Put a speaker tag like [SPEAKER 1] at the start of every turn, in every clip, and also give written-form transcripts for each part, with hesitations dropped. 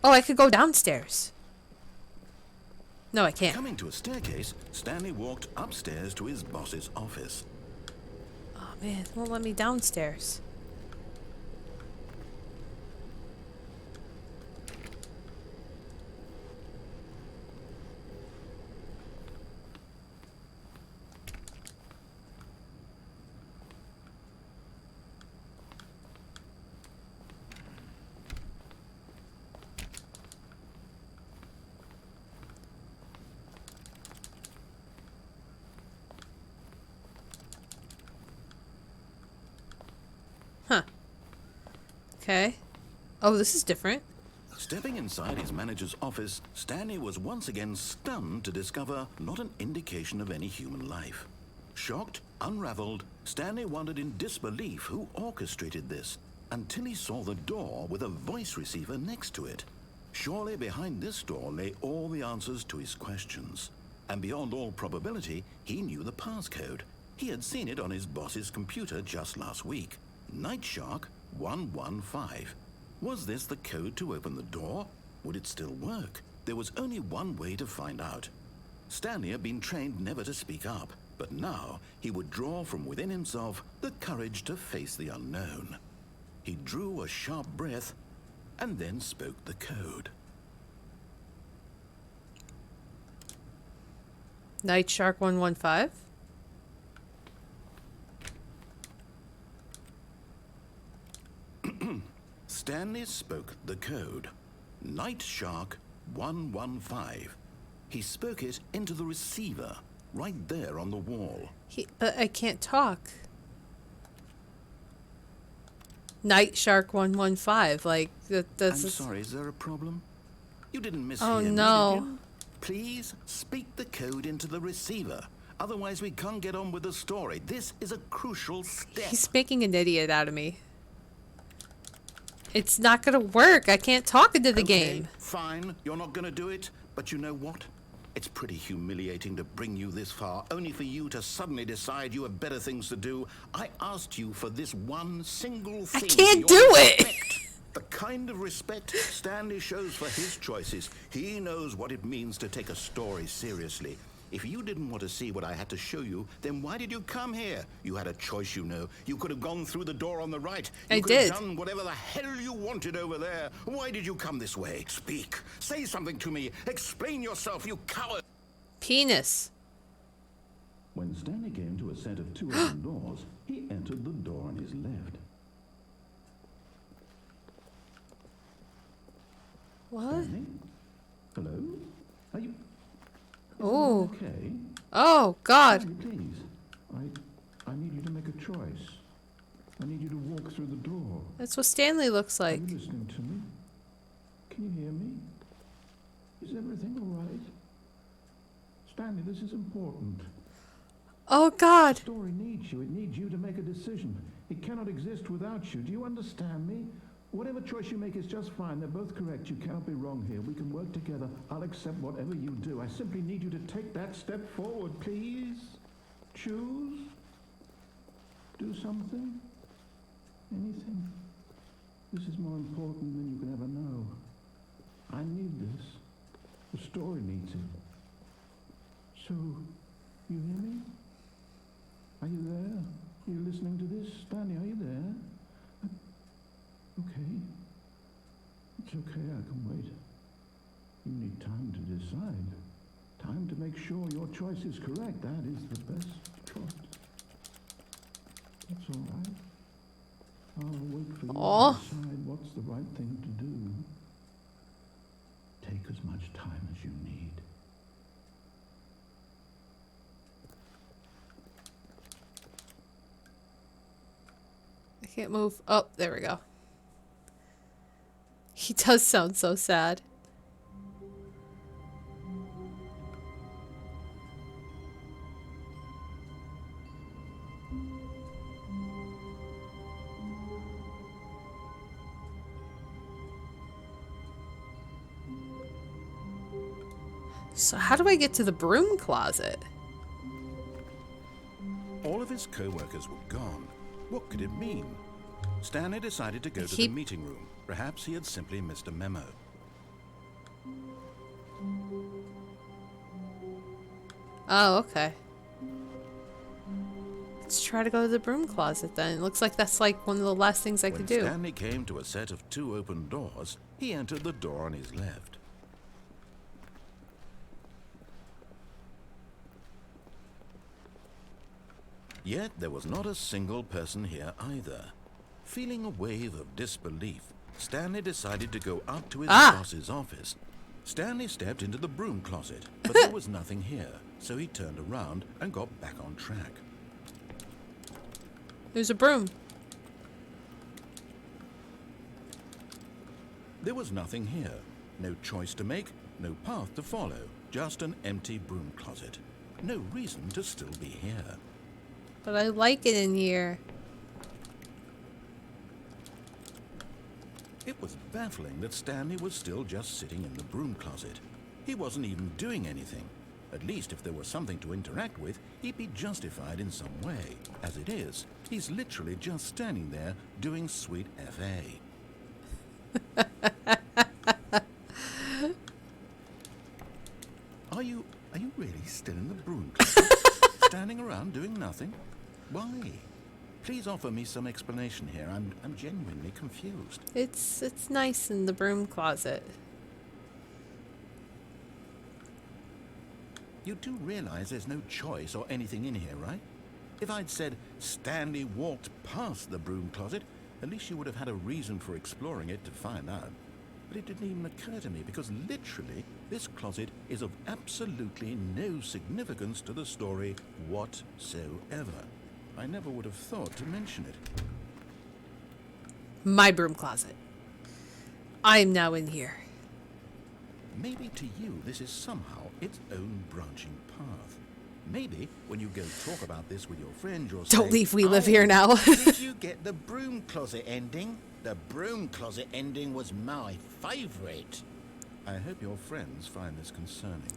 [SPEAKER 1] Oh, I could go downstairs. No, I can't.
[SPEAKER 2] Coming to a staircase, Stanley walked upstairs to his boss's office.
[SPEAKER 1] Oh man, it won't let me downstairs. Huh. Okay. Oh, this is different.
[SPEAKER 2] Stepping inside his manager's office, Stanley was once again stunned to discover not an indication of any human life. Shocked, unraveled, Stanley wondered in disbelief who orchestrated this, until he saw the door with a voice receiver next to it. Surely behind this door lay all the answers to his questions. And beyond all probability, he knew the passcode. He had seen it on his boss's computer just last week. Night Shark 115. Was this the code to open the door? Would it still work? There was only one way to find out. Stanley had been trained never to speak up, but now he would draw from within himself the courage to face the unknown. He drew a sharp breath and then spoke the code.
[SPEAKER 1] Night Shark 115.
[SPEAKER 2] Stanley spoke the code. Night Shark 115. He spoke it into the receiver, right there on the wall.
[SPEAKER 1] But I can't talk. Night Shark 115. Like, that's...
[SPEAKER 2] I'm sorry, is there a problem? You didn't mishear
[SPEAKER 1] Oh,
[SPEAKER 2] me,
[SPEAKER 1] no.
[SPEAKER 2] did you? Please speak the code into the receiver. Otherwise, we can't get on with the story. This is a crucial step.
[SPEAKER 1] He's making an idiot out of me. It's not gonna work. I can't talk into the game.
[SPEAKER 2] Fine, you're not gonna do it. But you know what? It's pretty humiliating to bring you this far, only for you to suddenly decide you have better things to do. I asked you for this one single thing.
[SPEAKER 1] I can't do it!
[SPEAKER 2] The kind of respect Stanley shows for his choices. He knows what it means to take a story seriously. If you didn't want to see what I had to show you, then why did you come here? You had a choice, you know. You could have gone through the door on the right. You could have done whatever the hell you wanted over there. Why did you come this way? Speak. Say something to me. Explain yourself, you coward.
[SPEAKER 1] Penis.
[SPEAKER 2] When Stanley came to a set of two open doors, he entered the door on his left.
[SPEAKER 1] What?
[SPEAKER 2] Stanley? Hello? Are you...
[SPEAKER 1] Oh.
[SPEAKER 2] Okay.
[SPEAKER 1] Oh, God.
[SPEAKER 2] Please. I need you to make a choice. I need you to walk through the door.
[SPEAKER 1] That's what Stanley looks like.
[SPEAKER 2] Are you listening to me? Can you hear me? Is everything all right? Stanley, this is important.
[SPEAKER 1] Oh, God.
[SPEAKER 2] The story needs you. It needs you to make a decision. It cannot exist without you. Do you understand me? Whatever choice you make is just fine. They're both correct. You cannot be wrong here. We can work together. I'll accept whatever you do. I simply need you to take that step forward, please. Choose. Do something. Anything. This is more important than you can ever know. I need this. The story needs it. So, you hear me? Are you there? Are you listening to this? Stanley, are you there? Okay. It's okay, I can wait. You need time to decide. Time to make sure your choice is correct. That is the best choice. That's all right. I'll wait for you to decide what's the right thing to do. Take as much time as you need.
[SPEAKER 1] I can't move. Oh, there we go. He does sound so sad. So how do I get to the broom closet?
[SPEAKER 2] All of his co-workers were gone. What could it mean? Stanley decided to go to the meeting room. Perhaps he had simply missed a memo.
[SPEAKER 1] Oh, okay. Let's try to go to the broom closet then. It looks like that's like one of the last things I
[SPEAKER 2] When
[SPEAKER 1] could do.
[SPEAKER 2] Stanley came to a set of 2 open doors, he entered the door on his left. Yet there was not a single person here either. Feeling a wave of disbelief, Stanley decided to go up to his boss's office. Stanley stepped into the broom closet, but there was nothing here, so he turned around and got back on track.
[SPEAKER 1] There's a broom.
[SPEAKER 2] There was nothing here. No choice to make, no path to follow, just an empty broom closet. No reason to still be here.
[SPEAKER 1] But I like it in here.
[SPEAKER 2] It was baffling that Stanley was still just sitting in the broom closet. He wasn't even doing anything. At least if there was something to interact with, he'd be justified in some way. As it is, he's literally just standing there doing sweet FA. Are you really still in the broom closet? Standing around doing nothing? Why? Please offer me some explanation here. I'm genuinely confused.
[SPEAKER 1] It's nice in the broom closet.
[SPEAKER 2] You do realize there's no choice or anything in here, right? If I'd said Stanley walked past the broom closet, at least you would have had a reason for exploring it to find out. But it didn't even occur to me because literally this closet is of absolutely no significance to the story whatsoever. I never would have thought to mention it.
[SPEAKER 1] My broom closet. I'm now in here.
[SPEAKER 2] Maybe to you this is somehow its own branching path. Maybe when you go talk about this with your friend, you'll say,
[SPEAKER 1] Don't leave, we live here now.
[SPEAKER 2] Did you get the broom closet ending? The broom closet ending was my favorite. I hope your friends find this concerning.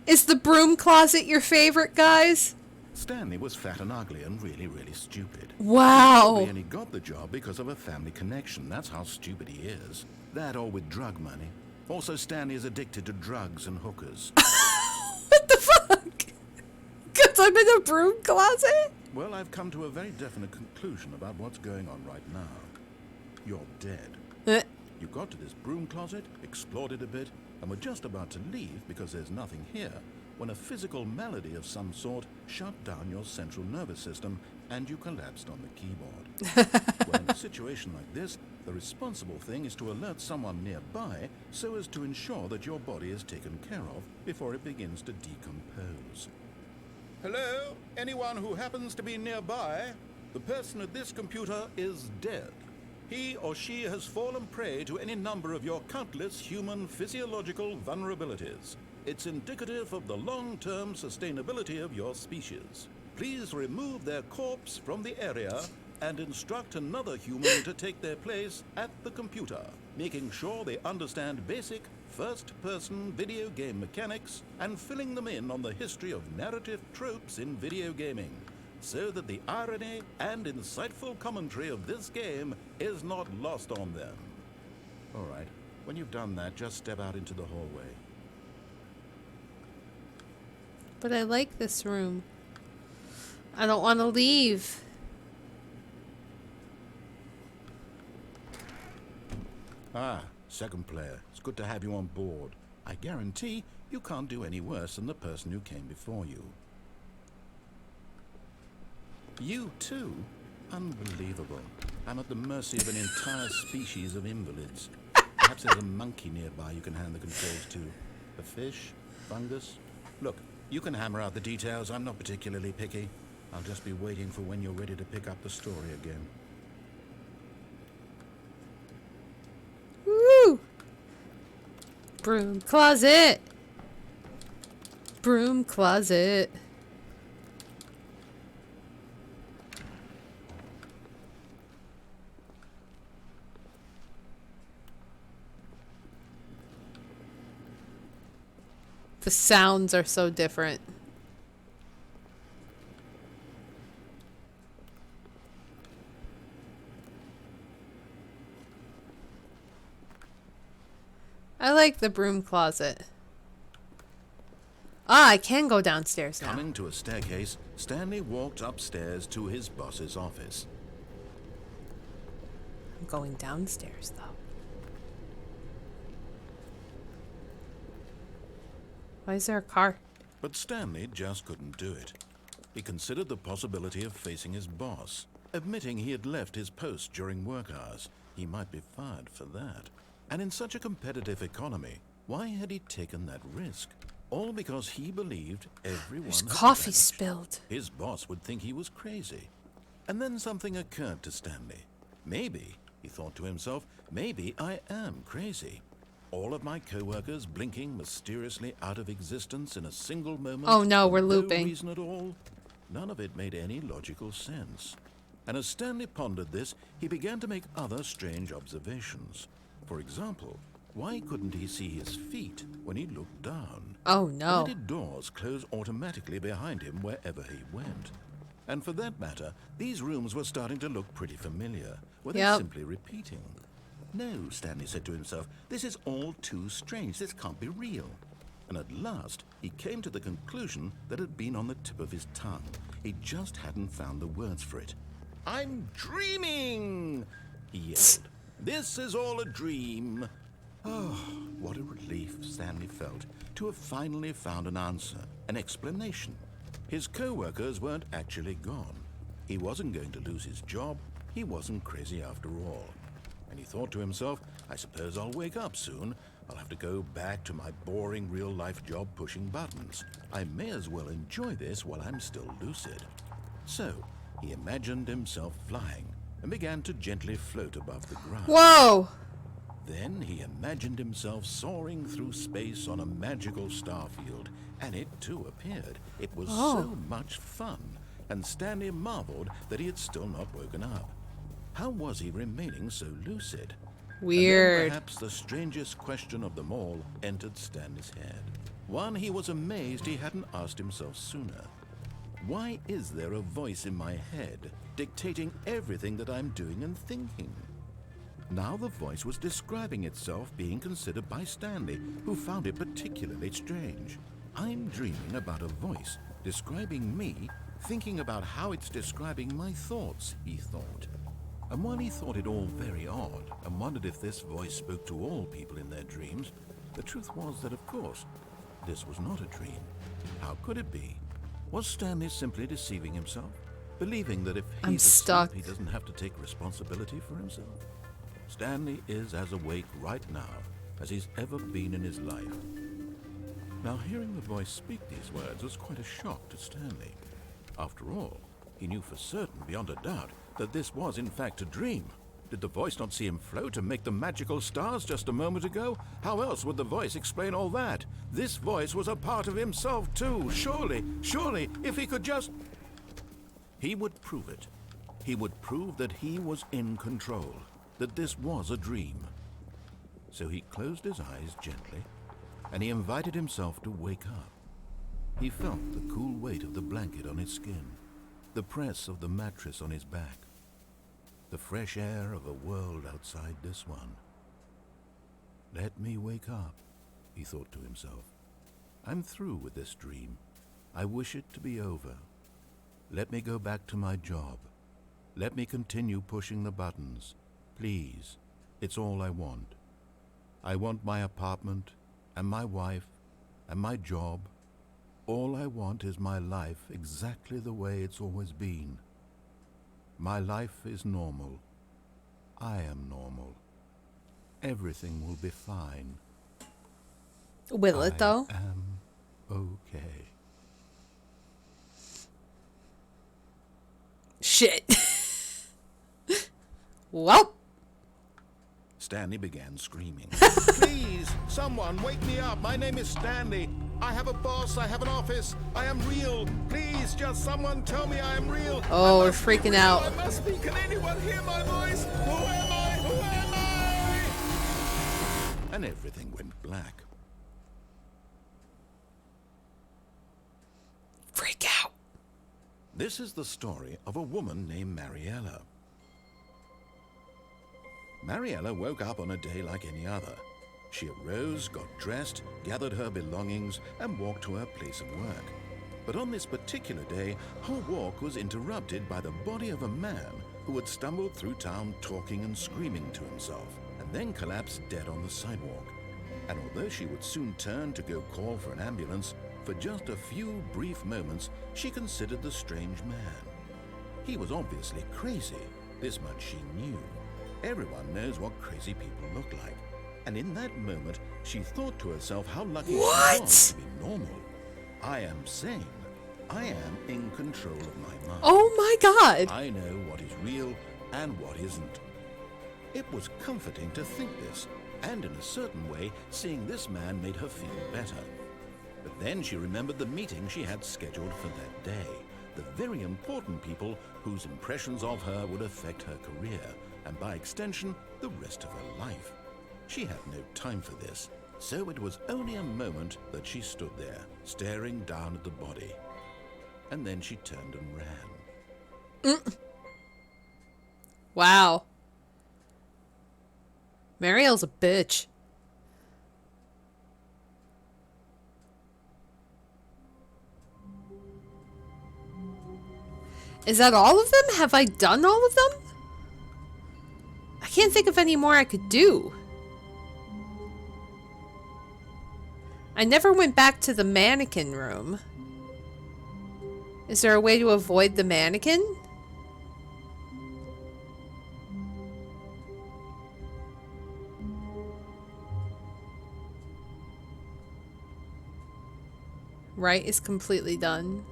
[SPEAKER 1] Is the broom closet your favorite, guys?
[SPEAKER 2] Stanley was fat and ugly and really, really stupid.
[SPEAKER 1] Wow.
[SPEAKER 2] He only got the job because of a family connection. That's how stupid he is. That or with drug money. Also, Stanley is addicted to drugs and hookers.
[SPEAKER 1] What the fuck? Because I'm in a broom closet?
[SPEAKER 2] Well, I've come to a very definite conclusion about what's going on right now. You're dead. You got to this broom closet, explored it a bit, and were just about to leave because there's nothing here, when a physical malady of some sort shut down your central nervous system and you collapsed on the keyboard. Well, in a situation like this, the responsible thing is to alert someone nearby so as to ensure that your body is taken care of before it begins to decompose. Hello? Anyone who happens to be nearby? The person at this computer is dead. He or she has fallen prey to any number of your countless human physiological vulnerabilities. It's indicative of the long-term sustainability of your species. Please remove their corpse from the area and instruct another human to take their place at the computer, making sure they understand basic first-person video game mechanics and filling them in on the history of narrative tropes in video gaming, so that the irony and insightful commentary of this game is not lost on them. All right, when you've done that, just step out into the hallway.
[SPEAKER 1] But I like this room. I don't want to leave.
[SPEAKER 2] Ah, second player. It's good to have you on board. I guarantee you can't do any worse than the person who came before you. You too? Unbelievable. I'm at the mercy of an entire species of invalids. Perhaps there's a monkey nearby you can hand the controls to. A fish? Fungus? Look, you can hammer out the details. I'm not particularly picky. I'll just be waiting for when you're ready to pick up the story again.
[SPEAKER 1] Woo! Broom closet. Broom closet. The sounds are so different. I like the broom closet. Ah, I can go downstairs now.
[SPEAKER 2] Coming to a staircase, Stanley walked upstairs to his boss's office.
[SPEAKER 1] I'm going downstairs, though. Why is there a car?
[SPEAKER 2] But Stanley just couldn't do it. He considered the possibility of facing his boss. Admitting he had left his post during work hours, he might be fired for that. And in such a competitive economy, why had he taken that risk? All because he believed everyone
[SPEAKER 1] There's
[SPEAKER 2] had
[SPEAKER 1] coffee
[SPEAKER 2] vanished.
[SPEAKER 1] spilled.
[SPEAKER 2] His boss would think he was crazy. And then something occurred to Stanley. Maybe, he thought to himself, maybe I am crazy. All of my co-workers blinking mysteriously out of existence in a single moment.
[SPEAKER 1] Oh no, we're
[SPEAKER 2] for
[SPEAKER 1] looping.
[SPEAKER 2] No reason at all. None of it made any logical sense. And as Stanley pondered this, he began to make other strange observations. For example, why couldn't he see his feet when he looked down?
[SPEAKER 1] Oh no.
[SPEAKER 2] Why did doors close automatically behind him wherever he went? And for that matter, these rooms were starting to look pretty familiar. Were they
[SPEAKER 1] Yep.
[SPEAKER 2] simply repeating? No, Stanley said to himself, this is all too strange. This can't be real. And at last, he came to the conclusion that had been on the tip of his tongue. He just hadn't found the words for it. I'm dreaming, he yelled. This is all a dream. Oh, what a relief Stanley felt to have finally found an answer, an explanation. His co-workers weren't actually gone. He wasn't going to lose his job. He wasn't crazy after all. And he thought to himself, I suppose I'll wake up soon. I'll have to go back to my boring real-life job pushing buttons. I may as well enjoy this while I'm still lucid. So, he imagined himself flying and began to gently float above the ground.
[SPEAKER 1] Whoa!
[SPEAKER 2] Then he imagined himself soaring through space on a magical starfield, and it too appeared. It was so much fun, and Stanley marveled that he had still not woken up. How was he remaining so lucid?
[SPEAKER 1] Weird.
[SPEAKER 2] And then perhaps the strangest question of them all entered Stanley's head. One he was amazed he hadn't asked himself sooner. Why is there a voice in my head dictating everything that I'm doing and thinking? Now the voice was describing itself being considered by Stanley, who found it particularly strange. I'm dreaming about a voice describing me, thinking about how it's describing my thoughts, he thought. And while he thought it all very odd and wondered if this voice spoke to all people in their dreams, the truth was that, of course, this was not a dream. How could it be? Was Stanley simply deceiving himself, believing that if
[SPEAKER 1] I'm
[SPEAKER 2] he's
[SPEAKER 1] stuck.
[SPEAKER 2] asleep, he doesn't have to take responsibility for himself? Stanley is as awake right now as he's ever been in his life. Now, hearing the voice speak these words was quite a shock to Stanley. After all, he knew for certain, beyond a doubt, that this was in fact a dream. Did the voice not see him float and make the magical stars just a moment ago? How else would the voice explain all that? This voice was a part of himself too. Surely, if he could just... He would prove it. He would prove that he was in control, that this was a dream. So he closed his eyes gently, and he invited himself to wake up. He felt the cool weight of the blanket on his skin, the press of the mattress on his back, the fresh air of a world outside this one. Let me wake up, he thought to himself. I'm through with this dream. I wish it to be over. Let me go back to my job. Let me continue pushing the buttons. Please, it's all I want. I want my apartment, and my wife, and my job. All I want is my life exactly the way it's always been. My life is normal. I am normal. Everything will be fine.
[SPEAKER 1] Will it though?
[SPEAKER 2] I am okay.
[SPEAKER 1] Shit. Well.
[SPEAKER 2] Stanley began screaming. Please, someone wake me up. My name is Stanley. I have a boss. I have an office. I am real. Please, just someone tell me I am real.
[SPEAKER 1] Oh, we're freaking out.
[SPEAKER 2] I must be. Can anyone hear my voice? Who am I? Who am I? And everything went black.
[SPEAKER 1] Freak out.
[SPEAKER 2] This is the story of a woman named Mariella. Mariella woke up on a day like any other. She arose, got dressed, gathered her belongings, and walked to her place of work. But on this particular day, her walk was interrupted by the body of a man who had stumbled through town talking and screaming to himself, and then collapsed dead on the sidewalk. And although she would soon turn to go call for an ambulance, for just a few brief moments she considered the strange man. He was obviously crazy, this much she knew. Everyone knows what crazy people look like. And in that moment, she thought to herself how lucky she was to be normal. I am sane. I am in control of my mind.
[SPEAKER 1] Oh my God!
[SPEAKER 2] I know what is real and what isn't. It was comforting to think this, and in a certain way, seeing this man made her feel better. But then she remembered the meeting she had scheduled for that day, the very important people whose impressions of her would affect her career, and by extension, the rest of her life. She had no time for this, so it was only a moment that she stood there, staring down at the body. And then she turned and ran.
[SPEAKER 1] Wow. Mariel's a bitch. Is that all of them? Have I done all of them? I can't think of any more I could do. I never went back to the mannequin room. Is there a way to avoid the mannequin? Right is completely done.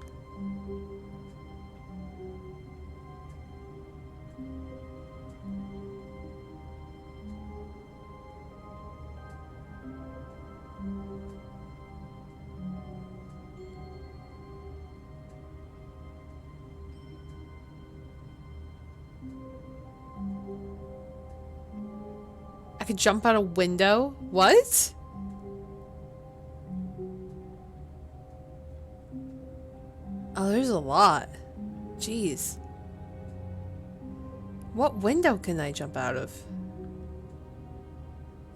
[SPEAKER 1] I could jump out a window? What? Oh, there's a lot. Jeez. What window can I jump out of?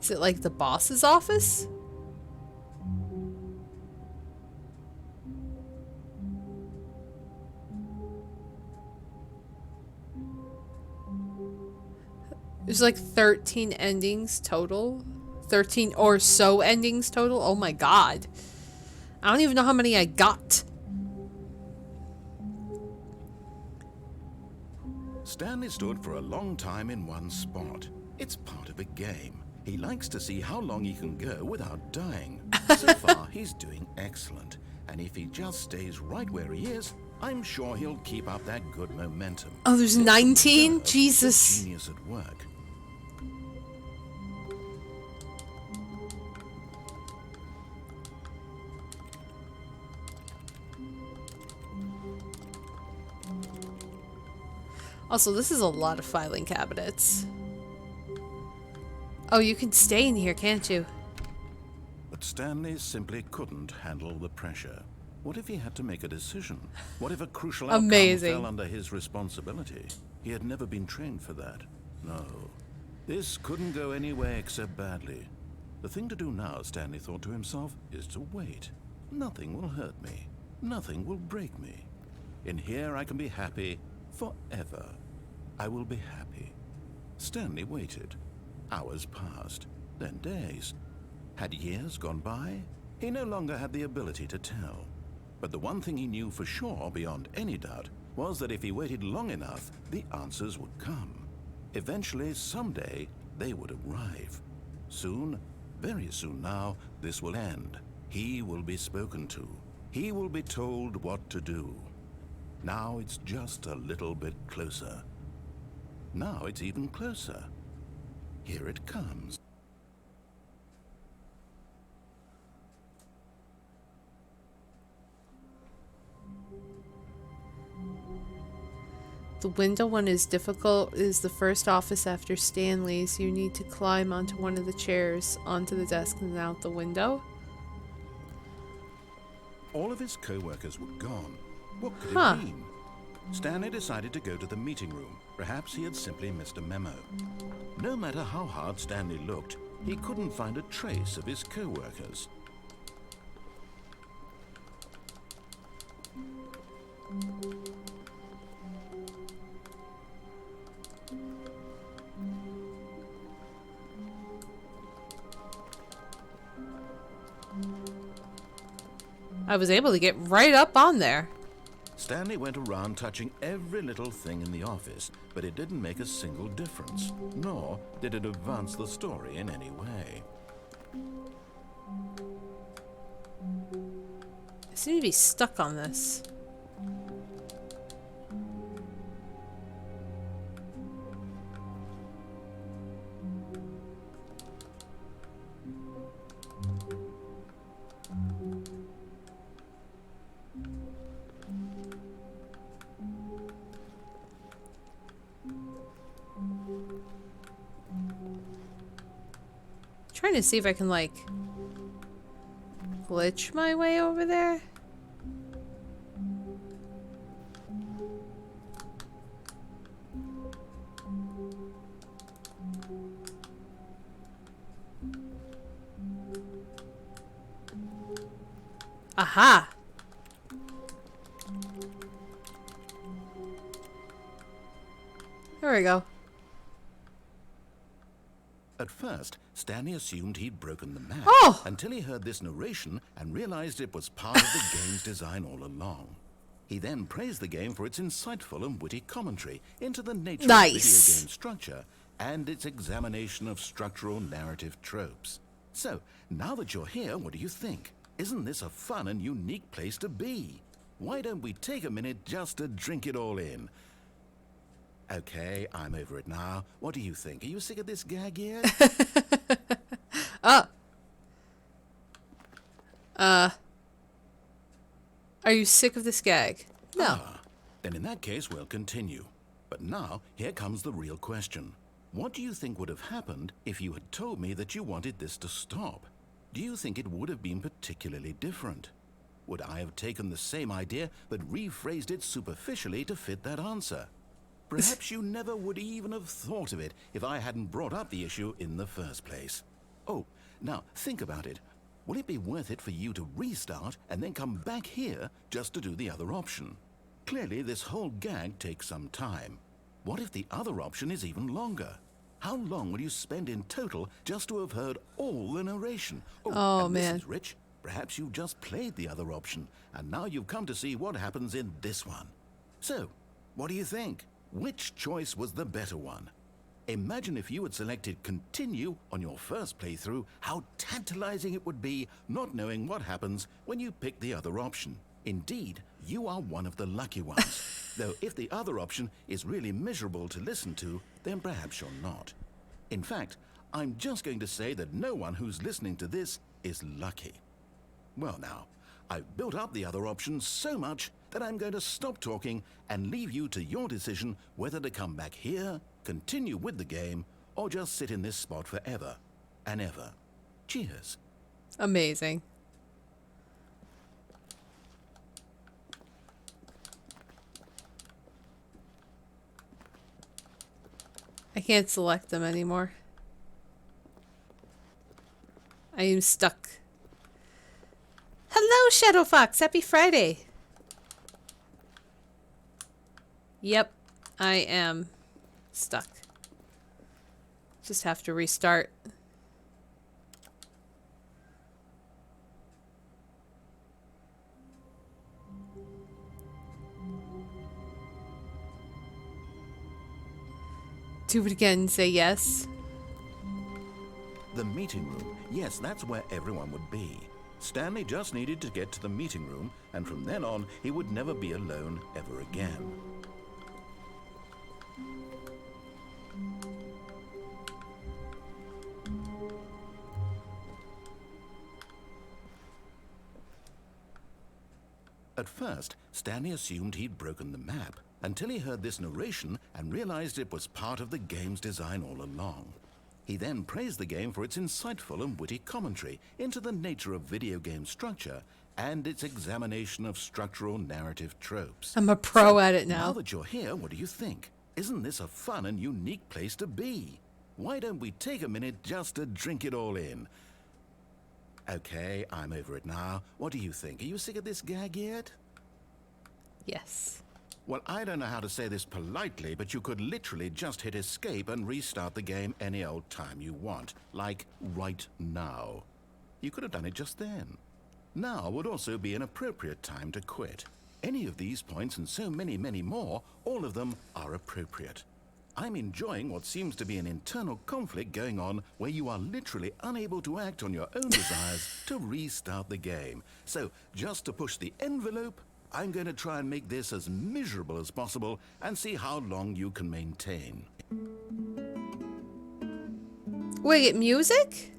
[SPEAKER 1] Is it like the boss's office? There's like 13 endings total. 13 or so endings total. Oh my god. I don't even know how many I got.
[SPEAKER 2] Stanley stood for a long time in one spot. It's part of a game. He likes to see how long he can go without dying. So far, he's doing excellent. And if he just stays right where he is, I'm sure he'll keep up that good momentum.
[SPEAKER 1] Oh, there's 19? Jesus.
[SPEAKER 2] Genius at work.
[SPEAKER 1] Also, this is a lot of filing cabinets. Oh, you can stay in here, can't you?
[SPEAKER 2] But Stanley simply couldn't handle the pressure. What if he had to make a decision? What if a crucial outcome fell under his responsibility? He had never been trained for that. No. This couldn't go anywhere except badly. The thing to do now, Stanley thought to himself, is to wait. Nothing will hurt me. Nothing will break me. In here I can be happy forever. I will be happy. Stanley waited. Hours passed, then days. Had years gone by? He no longer had the ability to tell. But the one thing he knew for sure, beyond any doubt, was that if he waited long enough, the answers would come. Eventually, someday, they would arrive. Soon, very soon now, this will end. He will be spoken to. He will be told what to do. Now it's just a little bit closer. Now it's even closer. Here it comes.
[SPEAKER 1] The window one is difficult. It is the first office after Stanley's. You need to climb onto one of the chairs, onto the desk, and out the window.
[SPEAKER 2] All of his co-workers were gone. What could it mean? Stanley decided to go to the meeting room. Perhaps he had simply missed a memo. No matter how hard Stanley looked, he couldn't find a trace of his co-workers.
[SPEAKER 1] I was able to get right up on there.
[SPEAKER 2] Stanley went around touching every little thing in the office, but it didn't make a single difference, nor did it advance the story in any way.
[SPEAKER 1] I seem to be stuck on this. Trying to see if I can, like, glitch my way over there. Aha! There we go.
[SPEAKER 2] At first, Stanley assumed he'd broken the map until he heard this narration and realized it was part of the game's design all along. He then praised the game for its insightful and witty commentary into the nature of video game structure and its examination of structural narrative tropes. So, now that you're here, what do you think? Isn't this a fun and unique place to be? Why don't we take a minute just to drink it all in? Okay, I'm over it now. What do you think? Are you sick of this gag yet?
[SPEAKER 1] Are you sick of this gag? No.
[SPEAKER 2] Then in that case, we'll continue. But now, here comes the real question. What do you think would have happened if you had told me that you wanted this to stop? Do you think it would have been particularly different? Would I have taken the same idea but rephrased it superficially to fit that answer? Perhaps you never would even have thought of it if I hadn't brought up the issue in the first place. Oh, now think about it. Will it be worth it for you to restart and then come back here just to do the other option? Clearly, this whole gag takes some time. What if the other option is even longer? How long will you spend in total just to have heard all the narration?
[SPEAKER 1] Oh
[SPEAKER 2] and
[SPEAKER 1] man.
[SPEAKER 2] Mrs. Rich, perhaps you just played the other option, and now you've come to see what happens in this one. So, what do you think? Which choice was the better one? Imagine if you had selected continue on your first playthrough, how tantalizing it would be not knowing what happens when you pick the other option. Indeed, you are one of the lucky ones. Though if the other option is really miserable to listen to, then perhaps you're not. In fact, I'm just going to say that no one who's listening to this is lucky. Well now, I've built up the other option so much that I'm going to stop talking and leave you to your decision whether to come back here, continue with the game, or just sit in this spot forever and ever. Cheers.
[SPEAKER 1] Amazing. I can't select them anymore. I am stuck. Hello, Shadow Fox. Happy Friday. Yep, I am stuck. Just have to restart. Do it again, say yes.
[SPEAKER 2] The meeting room. Yes, that's where everyone would be. Stanley just needed to get to the meeting room, and from then on, he would never be alone ever again. At first, Stanley assumed he'd broken the map until he heard this narration and realized it was part of the game's design all along. He then praised the game for its insightful and witty commentary into the nature of video game structure and its examination of structural narrative tropes.
[SPEAKER 1] I'm a pro at it now.
[SPEAKER 2] Now that you're here, what do you think? Isn't this a fun and unique place to be? why don't we take a minute just to drink it all in? Okay, I'm over it now. What do you think? Are you sick of this gag yet?
[SPEAKER 1] Yes.
[SPEAKER 2] Well, I don't know how to say this politely, but you could literally just hit escape and restart the game any old time you want. Like, right now. You could have done it just then. Now would also be an appropriate time to quit. Any of these points and so many, many more, all of them are appropriate. I'm enjoying what seems to be an internal conflict going on where you are literally unable to act on your own desires to restart the game. So, just to push the envelope, I'm going to try and make this as miserable as possible and see how long you can maintain.
[SPEAKER 1] Wait, music?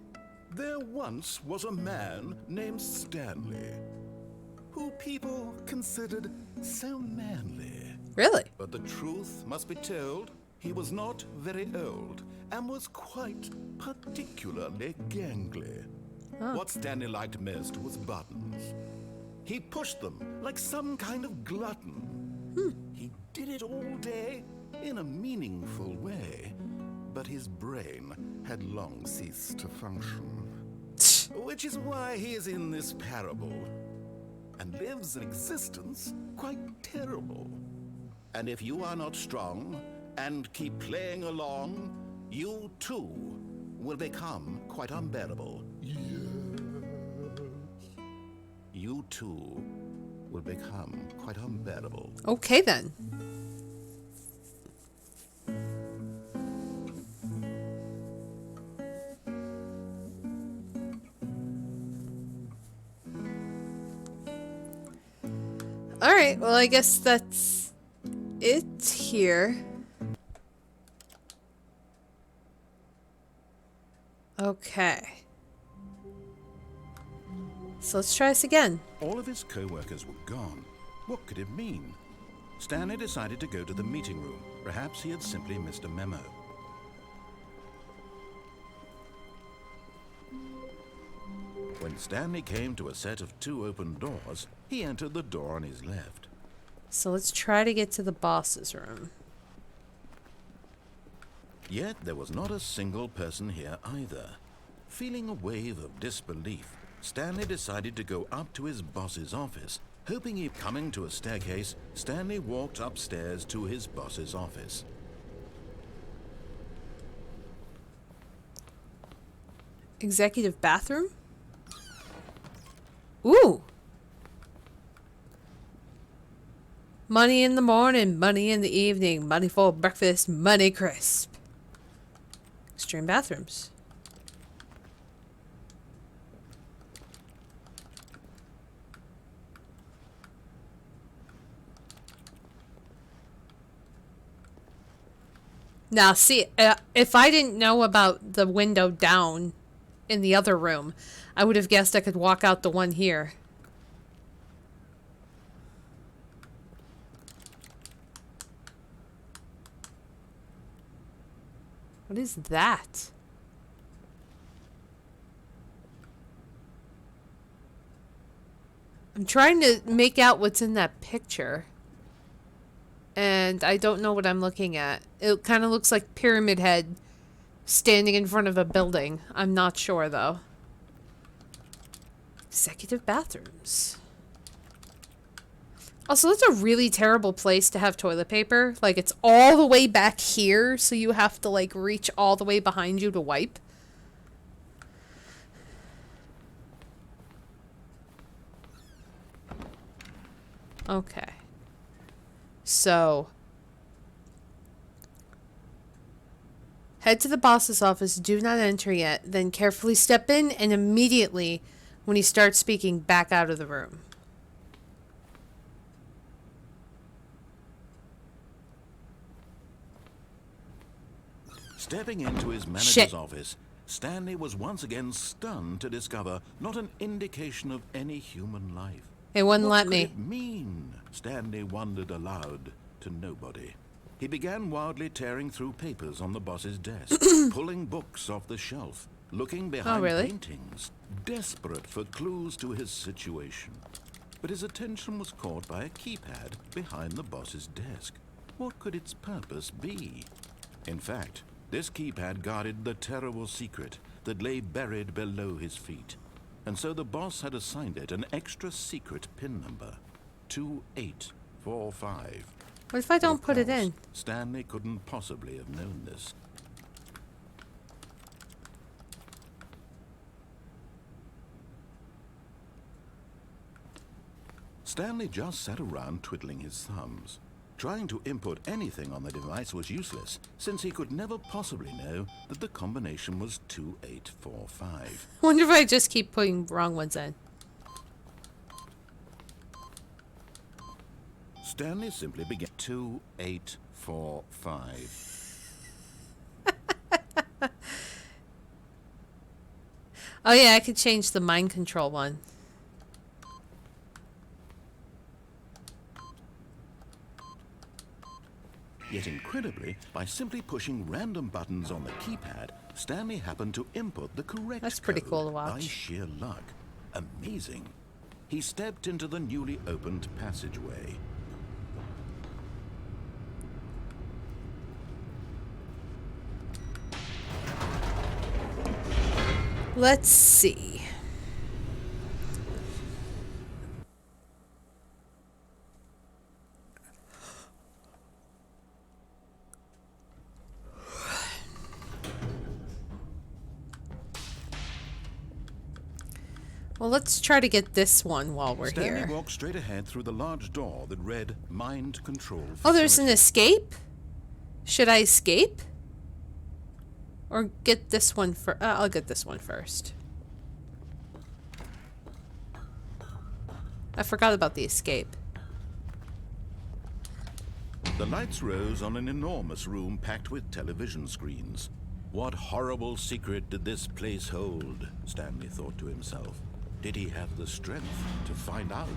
[SPEAKER 2] There once was a man named Stanley, who people considered so manly.
[SPEAKER 1] Really?
[SPEAKER 2] But the truth must be told, he was not very old and was quite particularly gangly. What Stanley liked most was buttons. He pushed them like some kind of glutton. He did it all day in a meaningful way, but his brain had long ceased to function. Which is why he is in this parable and lives an existence quite terrible. And if you are not strong and keep playing along, you too will become quite unbearable. You too will become quite unbearable.
[SPEAKER 1] Okay then. Alright, well I guess that's it here. Okay. So let's try this again.
[SPEAKER 2] All of his co-workers were gone. What could it mean? Stanley decided to go to the meeting room. Perhaps he had simply missed a memo. When Stanley came to a set of 2 open doors, he entered the door on his left.
[SPEAKER 1] So let's try to get to the boss's room.
[SPEAKER 2] Yet there was not a single person here either. Feeling a wave of disbelief, Stanley decided to go up to his boss's office. Hoping he'd coming to a staircase, Stanley walked upstairs to his boss's office.
[SPEAKER 1] Executive bathroom? Ooh! Money in the morning, money in the evening, money for breakfast, money crisp. Extreme bathrooms. Now, see, if I didn't know about the window down in the other room, I would have guessed I could walk out the one here. What is that? I'm trying to make out what's in that picture. And I don't know what I'm looking at. It kind of looks like Pyramid Head standing in front of a building. I'm not sure, though. Executive bathrooms. Also, that's a really terrible place to have toilet paper. Like, it's all the way back here, so you have to, like, reach all the way behind you to wipe. Okay. So, head to the boss's office, do not enter yet, then carefully step in, and immediately, when he starts speaking, back out of the room.
[SPEAKER 2] Stepping into his manager's office, Stanley was once again stunned to discover not an indication of any human life.
[SPEAKER 1] It wouldn't let
[SPEAKER 2] What
[SPEAKER 1] me.
[SPEAKER 2] could it mean? Stanley wondered aloud to nobody. He began wildly tearing through papers on the boss's desk, pulling books off the shelf, looking behind paintings, desperate for clues to his situation. But his attention was caught by a keypad behind the boss's desk. What could its purpose be? In fact, This keypad guarded the terrible secret that lay buried below his feet. And so the boss had assigned it an extra secret PIN number, 2845.
[SPEAKER 1] What if I
[SPEAKER 2] But
[SPEAKER 1] don't
[SPEAKER 2] of
[SPEAKER 1] put it
[SPEAKER 2] course,
[SPEAKER 1] in?
[SPEAKER 2] Stanley couldn't possibly have known this. Stanley just sat around twiddling his thumbs. Trying to input anything on the device was useless, since he could never possibly know that the combination was 2845.
[SPEAKER 1] Wonder if I just keep putting wrong ones in.
[SPEAKER 2] Stanley simply began 2845.
[SPEAKER 1] Oh yeah, I could change the mind control one.
[SPEAKER 2] Yet incredibly, by simply pushing random buttons on the keypad, Stanley happened to input the correct
[SPEAKER 1] That's pretty
[SPEAKER 2] code
[SPEAKER 1] cool to
[SPEAKER 2] by
[SPEAKER 1] watch.
[SPEAKER 2] sheer luck. Amazing. He stepped into the newly opened passageway.
[SPEAKER 1] Let's see. Well, let's try to get this one while we're
[SPEAKER 2] Stanley
[SPEAKER 1] here.
[SPEAKER 2] walked straight ahead through the large door that read Mind Control
[SPEAKER 1] Oh, there's an
[SPEAKER 2] Facility.
[SPEAKER 1] escape? Should I escape? Or get this one for I'll get this one first. I forgot about the escape.
[SPEAKER 2] The lights rose on an enormous room packed with television screens. What horrible secret did this place hold? Stanley thought to himself. Did he have the strength to find out?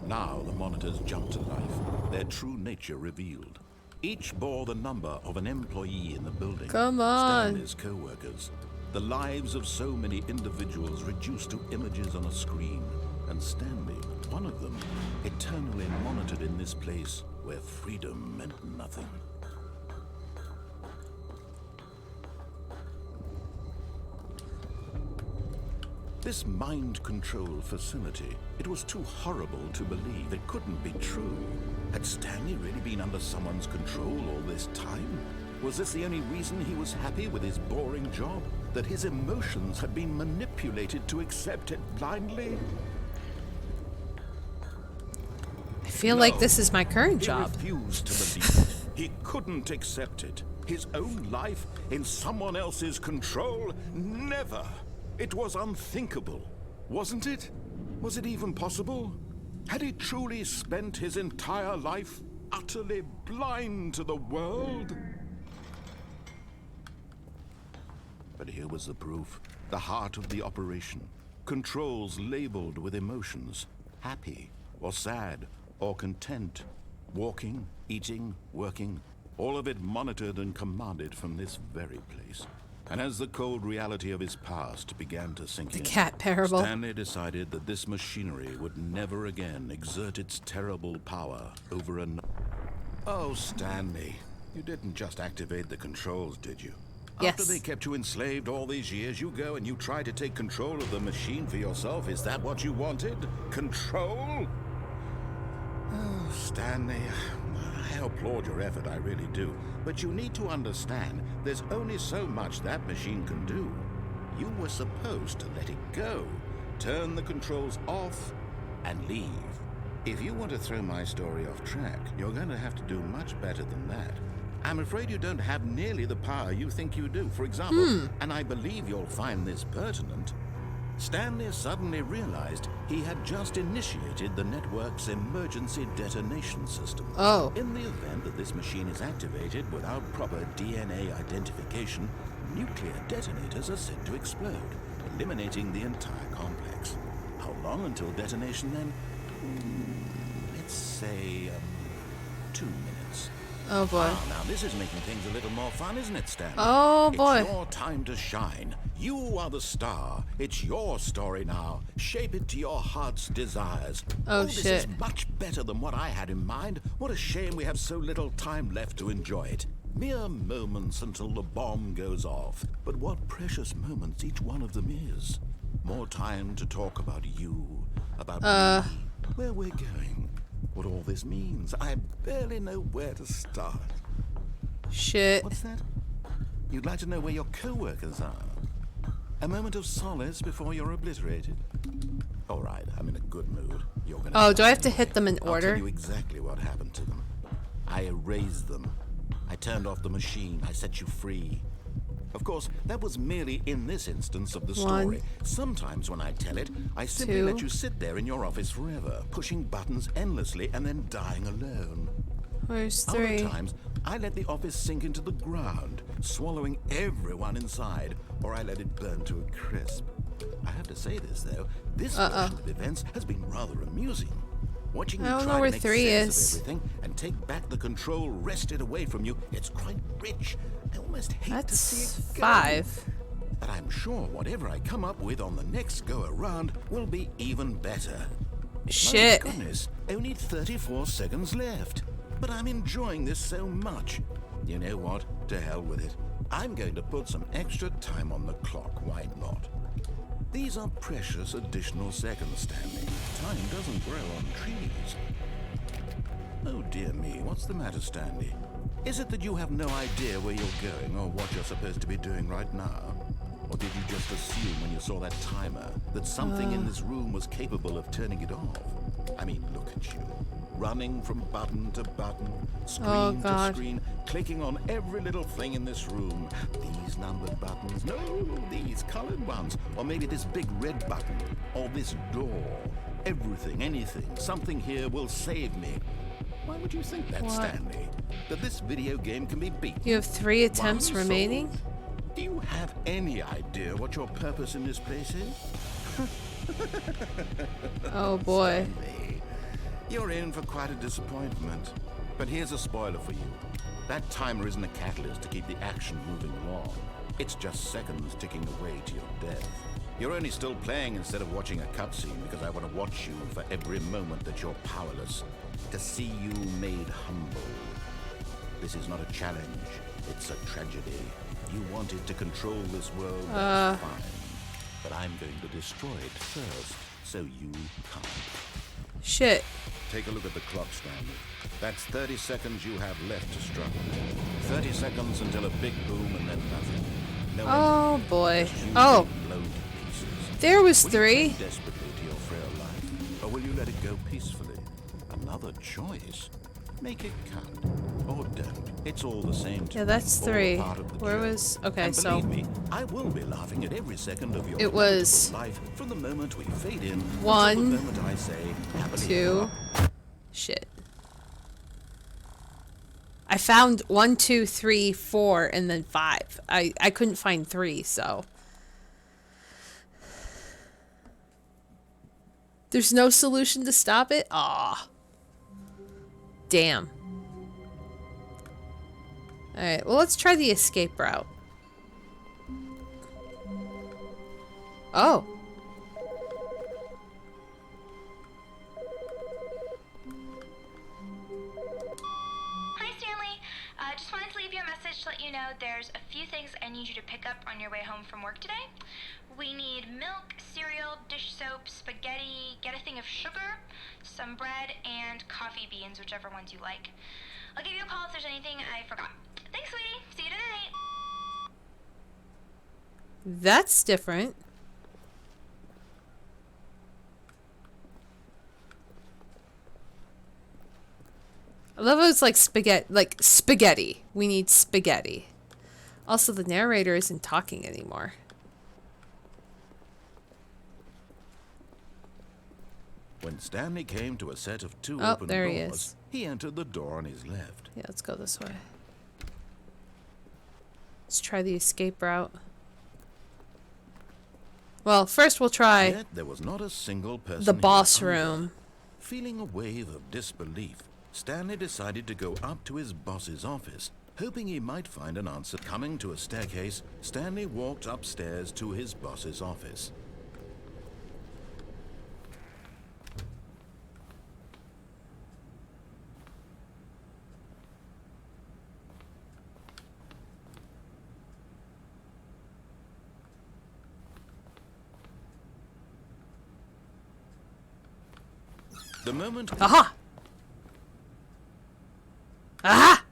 [SPEAKER 2] Now the monitors jumped to life, their true nature revealed. Each bore the number of an employee in the building.
[SPEAKER 1] Come on.
[SPEAKER 2] Stanley's co-workers. The lives of so many individuals reduced to images on a screen. And Stanley, one of them, eternally monitored in this place where freedom meant nothing. This mind control facility, it was too horrible to believe. It couldn't be true. Had Stanley really been under someone's control all this time? Was this the only reason he was happy with his boring job? That his emotions had been manipulated to accept it blindly?
[SPEAKER 1] I feel like
[SPEAKER 2] No.
[SPEAKER 1] this is my current
[SPEAKER 2] He
[SPEAKER 1] job.
[SPEAKER 2] refused to believe it. He couldn't accept it. His own life in someone else's control? Never. It was unthinkable. Wasn't it? Was it even possible? Had he truly spent his entire life utterly blind to the world? But here was the proof. The heart of the operation. Controls labeled with emotions. Happy, or sad, or content. Walking, eating, working. All of it monitored and commanded from this very place. And as the cold reality of his past began to sink
[SPEAKER 1] The
[SPEAKER 2] in,
[SPEAKER 1] cat parable.
[SPEAKER 2] Stanley decided that this machinery would never again exert its terrible power over another. Oh, Stanley, you didn't just activate the controls, did you?
[SPEAKER 1] Yes.
[SPEAKER 2] After they kept you enslaved all these years, you go and you try to take control of the machine for yourself. Is that what you wanted? Control? Oh, Stanley, I applaud your effort, I really do. But you need to understand, there's only so much that machine can do. You were supposed to let it go, turn the controls off, and leave. If you want to throw my story off track, you're going to have to do much better than that. I'm afraid you don't have nearly the power you think you do. For example, and I believe you'll find this pertinent, Stanley suddenly realized he had just initiated the network's emergency detonation system.
[SPEAKER 1] Oh.
[SPEAKER 2] In the event that this machine is activated without proper DNA identification, nuclear detonators are said to explode, eliminating the entire complex. How long until detonation then? Let's say 2 minutes.
[SPEAKER 1] Oh boy.
[SPEAKER 2] Ah, now this is making things a little more fun, isn't it, Stanley?
[SPEAKER 1] Oh boy.
[SPEAKER 2] It's your time to shine. You are the star. It's your story now. Shape it to your heart's desires.
[SPEAKER 1] Oh,
[SPEAKER 2] this
[SPEAKER 1] shit.
[SPEAKER 2] is much better than what I had in mind. What a shame we have so little time left to enjoy it. Mere moments until the bomb goes off. But what precious moments each one of them is. More time to talk about you, about me, where we're going, what all this means. I barely know where to start.
[SPEAKER 1] Shit.
[SPEAKER 2] What's that? You'd like to know where your co-workers are? A moment of solace before you're obliterated. All right, I'm in a good mood. You're gonna.
[SPEAKER 1] Oh, do I have to
[SPEAKER 2] anyway.
[SPEAKER 1] hit them in
[SPEAKER 2] I'll
[SPEAKER 1] order?
[SPEAKER 2] tell you exactly what happened to them. I erased them. I turned off the machine. I set you free. Of course, that was merely in this instance of the story.
[SPEAKER 1] One,
[SPEAKER 2] Sometimes when I tell it, I simply
[SPEAKER 1] two.
[SPEAKER 2] let you sit there in your office forever, pushing buttons endlessly and then dying alone.
[SPEAKER 1] Where's
[SPEAKER 2] Other
[SPEAKER 1] 3?
[SPEAKER 2] times, I let the office sink into the ground, swallowing everyone inside, or I let it burn to a crisp. I have to say this, though. This version of events has been rather amusing. Watching you
[SPEAKER 1] I don't
[SPEAKER 2] try
[SPEAKER 1] know
[SPEAKER 2] to
[SPEAKER 1] where
[SPEAKER 2] make
[SPEAKER 1] 3
[SPEAKER 2] sense
[SPEAKER 1] is.
[SPEAKER 2] of everything and take back the control wrested away from you, it's quite rich. I almost hate to see
[SPEAKER 1] That's
[SPEAKER 2] it go.
[SPEAKER 1] 5.
[SPEAKER 2] But I'm sure whatever I come up with on the next go around will be even better.
[SPEAKER 1] Shit.
[SPEAKER 2] My goodness, only 34 seconds left. But I'm enjoying this so much. You know what? To hell with it. I'm going to put some extra time on the clock. Why not? These are precious additional seconds, Stanley. Time doesn't grow on trees. Oh dear me, what's the matter, Stanley? Is it that you have no idea where you're going or what you're supposed to be doing right now? Or did you just assume when you saw that timer that something in this room was capable of turning it off? I mean, look at you. Running from button to button, screen to
[SPEAKER 1] God.
[SPEAKER 2] screen, clicking on every little thing in this room. These numbered buttons, no, these colored ones. Or maybe this big red button, or this door. Everything, anything, something here will save me. Why would you think that,
[SPEAKER 1] What?
[SPEAKER 2] Stanley? That this video game can be beaten?
[SPEAKER 1] You have 3 attempts
[SPEAKER 2] One
[SPEAKER 1] remaining?
[SPEAKER 2] soul. Do you have any idea what your purpose in this place is?
[SPEAKER 1] Oh boy.
[SPEAKER 2] Stanley, you're in for quite a disappointment. But here's a spoiler for you. That timer isn't a catalyst to keep the action moving along. It's just seconds ticking away to your death. You're only still playing instead of watching a cutscene because I want to watch you for every moment that you're powerless. To see you made humble. This is not a challenge. It's a tragedy. You wanted to control this world, that's fine. But I'm going to destroy it first, so you can't.
[SPEAKER 1] Shit.
[SPEAKER 2] Take a look at the clock, Stanley. That's 30 seconds you have left to struggle. 30 seconds until a big boom and then nothing. No
[SPEAKER 1] Oh
[SPEAKER 2] ending.
[SPEAKER 1] boy.
[SPEAKER 2] Just you
[SPEAKER 1] Oh,
[SPEAKER 2] being blown to pieces.
[SPEAKER 1] there was
[SPEAKER 2] Will you
[SPEAKER 1] 3.
[SPEAKER 2] cling desperately to your frail life, or will you let it go peacefully? Another choice. Make it count, or don't. It's all the same to
[SPEAKER 1] Yeah,
[SPEAKER 2] me.
[SPEAKER 1] that's
[SPEAKER 2] All
[SPEAKER 1] 3.
[SPEAKER 2] part of the
[SPEAKER 1] Where
[SPEAKER 2] joke.
[SPEAKER 1] was... Okay,
[SPEAKER 2] And
[SPEAKER 1] so...
[SPEAKER 2] believe me, I will be laughing at every second of your
[SPEAKER 1] It was
[SPEAKER 2] life from the moment we fade in
[SPEAKER 1] 1,
[SPEAKER 2] until the moment I say happily
[SPEAKER 1] 2. Shit. I found 1, 2, 3, 4, and then 5. I couldn't find 3, so... There's no solution to stop it? Aw. Damn. Alright, well, let's try the escape route. Oh.
[SPEAKER 3] Hi, Stanley. Just wanted to leave you a message to let you know there's a few things I need you to pick up on your way home from work today. We need milk, cereal, dish soap, spaghetti, get a thing of sugar, some bread, and coffee beans, whichever ones you like. I'll give you a call if there's anything I forgot. Thanks, sweetie. See you tonight.
[SPEAKER 1] That's different. I love how it's like spaghetti. We need spaghetti. Also, the narrator isn't talking anymore.
[SPEAKER 2] When Stanley came to a set of 2
[SPEAKER 1] Oh,
[SPEAKER 2] open
[SPEAKER 1] there
[SPEAKER 2] doors,
[SPEAKER 1] he is.
[SPEAKER 2] he entered the door on his left.
[SPEAKER 1] Yeah, let's go this way. Let's try the escape route. Well, first we'll try
[SPEAKER 2] Yet there was not a single person
[SPEAKER 1] the
[SPEAKER 2] here
[SPEAKER 1] boss
[SPEAKER 2] either.
[SPEAKER 1] room.
[SPEAKER 2] Feeling a wave of disbelief, Stanley decided to go up to his boss's office, hoping he might find an answer. Coming to a staircase, Stanley walked upstairs to his boss's office. The moment...
[SPEAKER 1] Aha! Aha!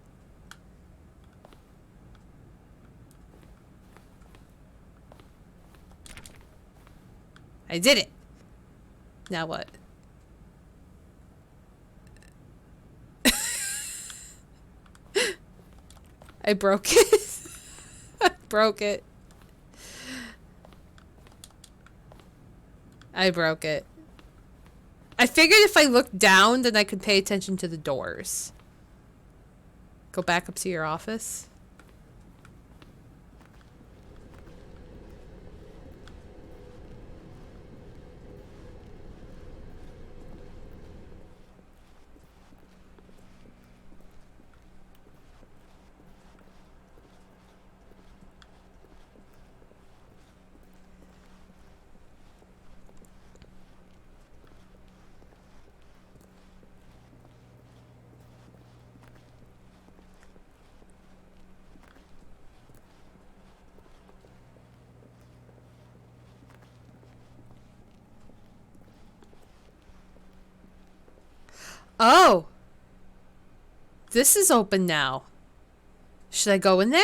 [SPEAKER 1] I did it. Now what? I broke it. I broke it. I broke it. I figured if I looked down, then I could pay attention to the doors. Go back up to your office. Oh! This is open now. Should I go in there?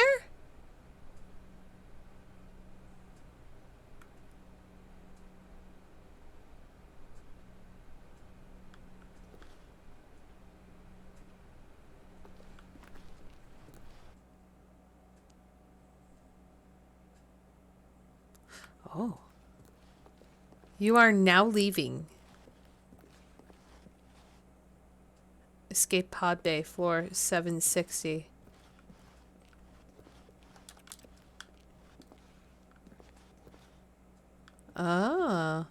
[SPEAKER 1] Oh. You are now leaving. Escape pod bay, floor 760. Ah.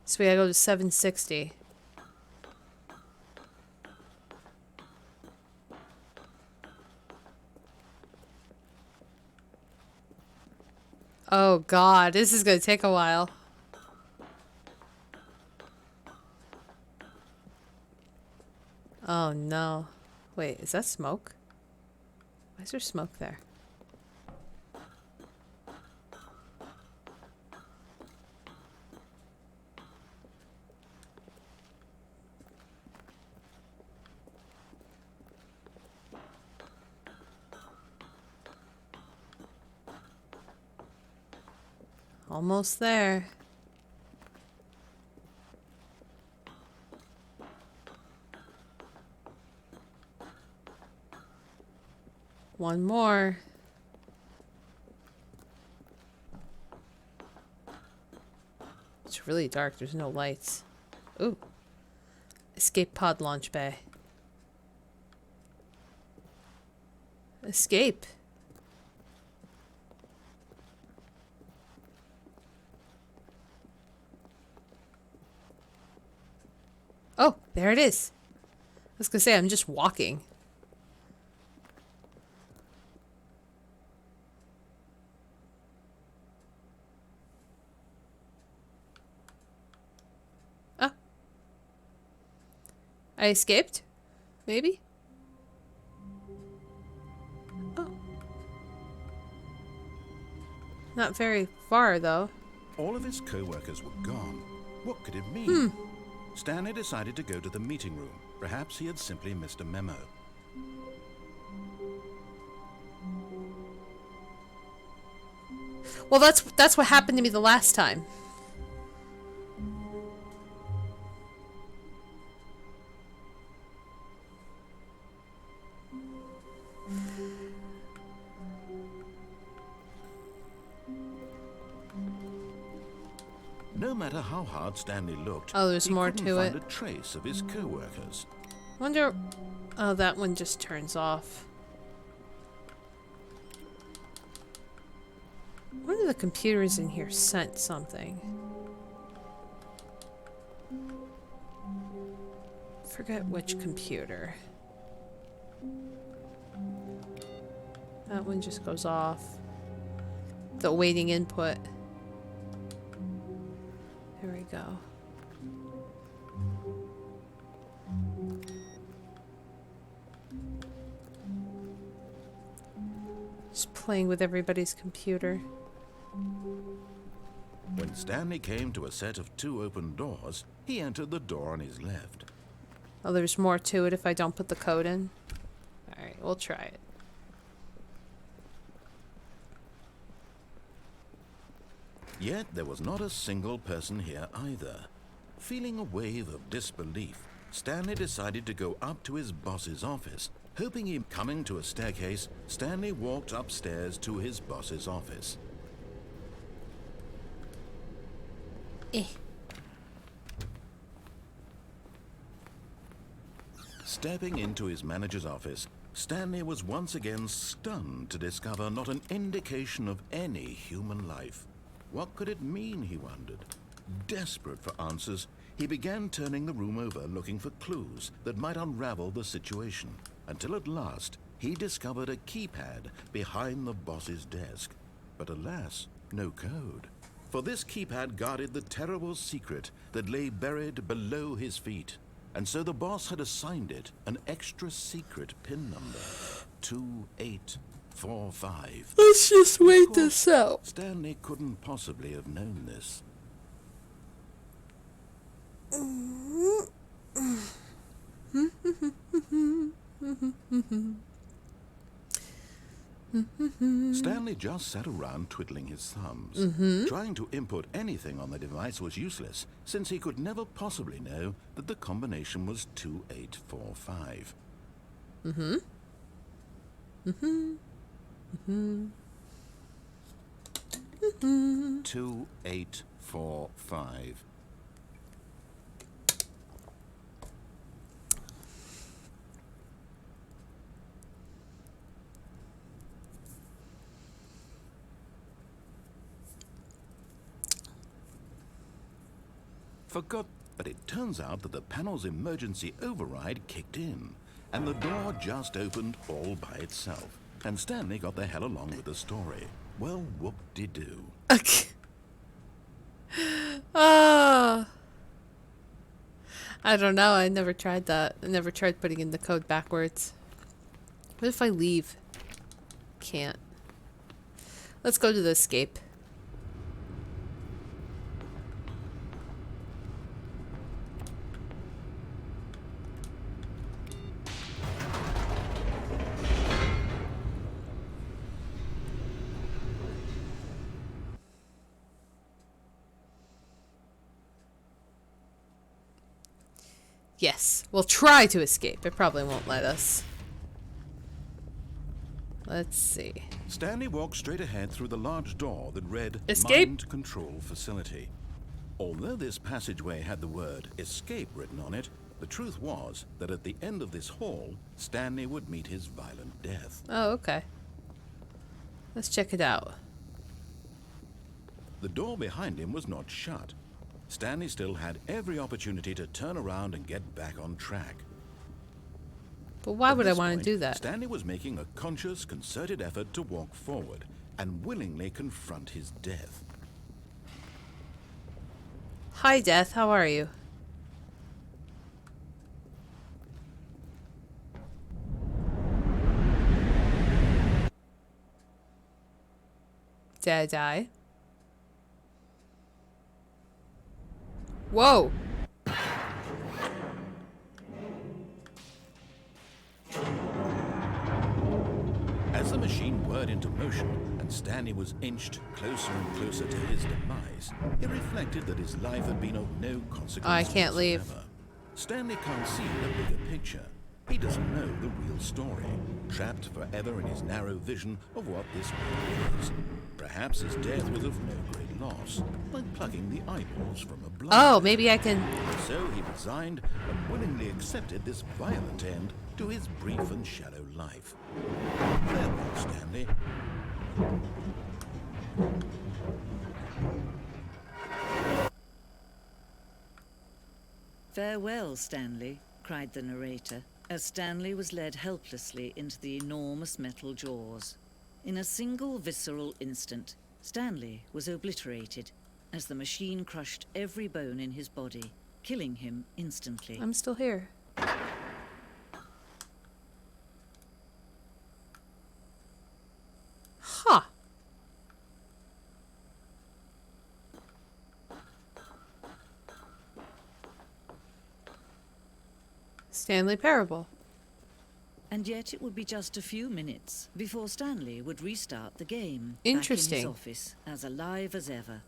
[SPEAKER 1] So we gotta go to 760. Oh god, this is gonna take a while. Oh no. Wait, is that smoke? Why is there smoke there? Almost there. One more. It's really dark. There's no lights. Ooh. Escape pod launch bay. Escape. Oh, there it is. I was gonna say, I'm just walking. Ah. I escaped? Maybe? Oh. Not very far, though.
[SPEAKER 2] All of his co-workers were gone. What could it mean? Stanley decided to go to the meeting room. Perhaps he had simply missed a memo.
[SPEAKER 1] Well, that's what happened to me the last time.
[SPEAKER 2] No matter how hard Stanley looked,
[SPEAKER 1] Oh, there's
[SPEAKER 2] he
[SPEAKER 1] more
[SPEAKER 2] couldn't
[SPEAKER 1] to
[SPEAKER 2] find
[SPEAKER 1] it.
[SPEAKER 2] a trace of his co-workers.
[SPEAKER 1] Wonder... Oh, that one just turns off. One of the computers in here sent something. Forget which computer. That one just goes off. The awaiting input. There we go. Just playing with everybody's computer.
[SPEAKER 2] When Stanley came to a set of 2 open doors, he entered the door on his left.
[SPEAKER 1] Oh, there's more to it if I don't put the code in. Alright, we'll try it.
[SPEAKER 2] Yet there was not a single person here either. Feeling a wave of disbelief, Stanley decided to go up to his boss's office. Hoping him coming to a staircase, Stanley walked upstairs to his boss's office. Stepping into his manager's office, Stanley was once again stunned to discover not an indication of any human life. What could it mean, he wondered. Desperate for answers, he began turning the room over looking for clues that might unravel the situation, until at last he discovered a keypad behind the boss's desk. But alas, no code. For this keypad guarded the terrible secret that lay buried below his feet. And so the boss had assigned it an extra secret pin number, 2845.
[SPEAKER 1] Let's just wait this out.
[SPEAKER 2] Stanley couldn't possibly have known this. Stanley just sat around twiddling his thumbs. Trying to input anything on the device was useless, since he could never possibly know that the combination was 2845. 2845. Forgot, but it turns out that the panel's emergency override kicked in, and the door just opened all by itself. And Stanley got the hell along with the story. Well, whoop-de-doo.
[SPEAKER 1] I don't know. I never tried that. I never tried putting in the code backwards. What if I leave? Can't. Let's go to the escape. Yes, we'll try to escape. It probably won't let us. Let's see.
[SPEAKER 2] Stanley walked straight ahead through the large door that read
[SPEAKER 1] Escape.
[SPEAKER 2] Mind Control Facility. Although this passageway had the word escape written on it, the truth was that at the end of this hall, Stanley would meet his violent death.
[SPEAKER 1] Oh, okay. Let's check it out.
[SPEAKER 2] The door behind him was not shut. Stanley still had every opportunity to turn around and get back on track.
[SPEAKER 1] But why would I
[SPEAKER 2] At this
[SPEAKER 1] want to
[SPEAKER 2] point,
[SPEAKER 1] do that?
[SPEAKER 2] Stanley was making a conscious, concerted effort to walk forward and willingly confront his death.
[SPEAKER 1] Hi, Death. How are you? Did I die? Whoa!
[SPEAKER 2] As the machine whirred into motion and Stanley was inched closer and closer to his demise, he reflected that his life had been of no consequence
[SPEAKER 1] I can't leave.
[SPEAKER 2] whatsoever. Stanley can't see the bigger picture. He doesn't know the real story, trapped forever in his narrow vision of what this world is. Perhaps his death was of no great loss, like plucking the eyeballs from a blind.
[SPEAKER 1] Oh, maybe I can...
[SPEAKER 2] So he resigned and willingly accepted this violent end to his brief and shallow life. Farewell, Stanley.
[SPEAKER 4] Farewell, Stanley. cried the narrator, as Stanley was led helplessly into the enormous metal jaws. In a single visceral instant, Stanley was obliterated as the machine crushed every bone in his body, killing him instantly.
[SPEAKER 1] I'm still here. Huh. Stanley Parable.
[SPEAKER 4] And yet it would be just a few minutes before Stanley would restart the game.
[SPEAKER 1] Interesting.
[SPEAKER 4] Back in his office, as alive as ever.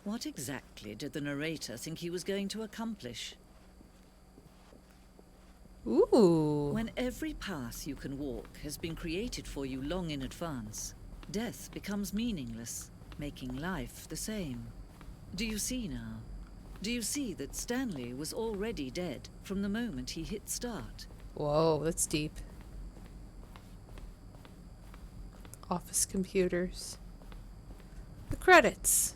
[SPEAKER 4] What exactly did the narrator think he was going to accomplish?
[SPEAKER 1] Ooh.
[SPEAKER 4] When every path you can walk has been created for you long in advance, death becomes meaningless, making life the same. Do you see now? Do you see that Stanley was already dead from the moment he hit start?
[SPEAKER 1] Whoa, that's deep. Office computers. The credits.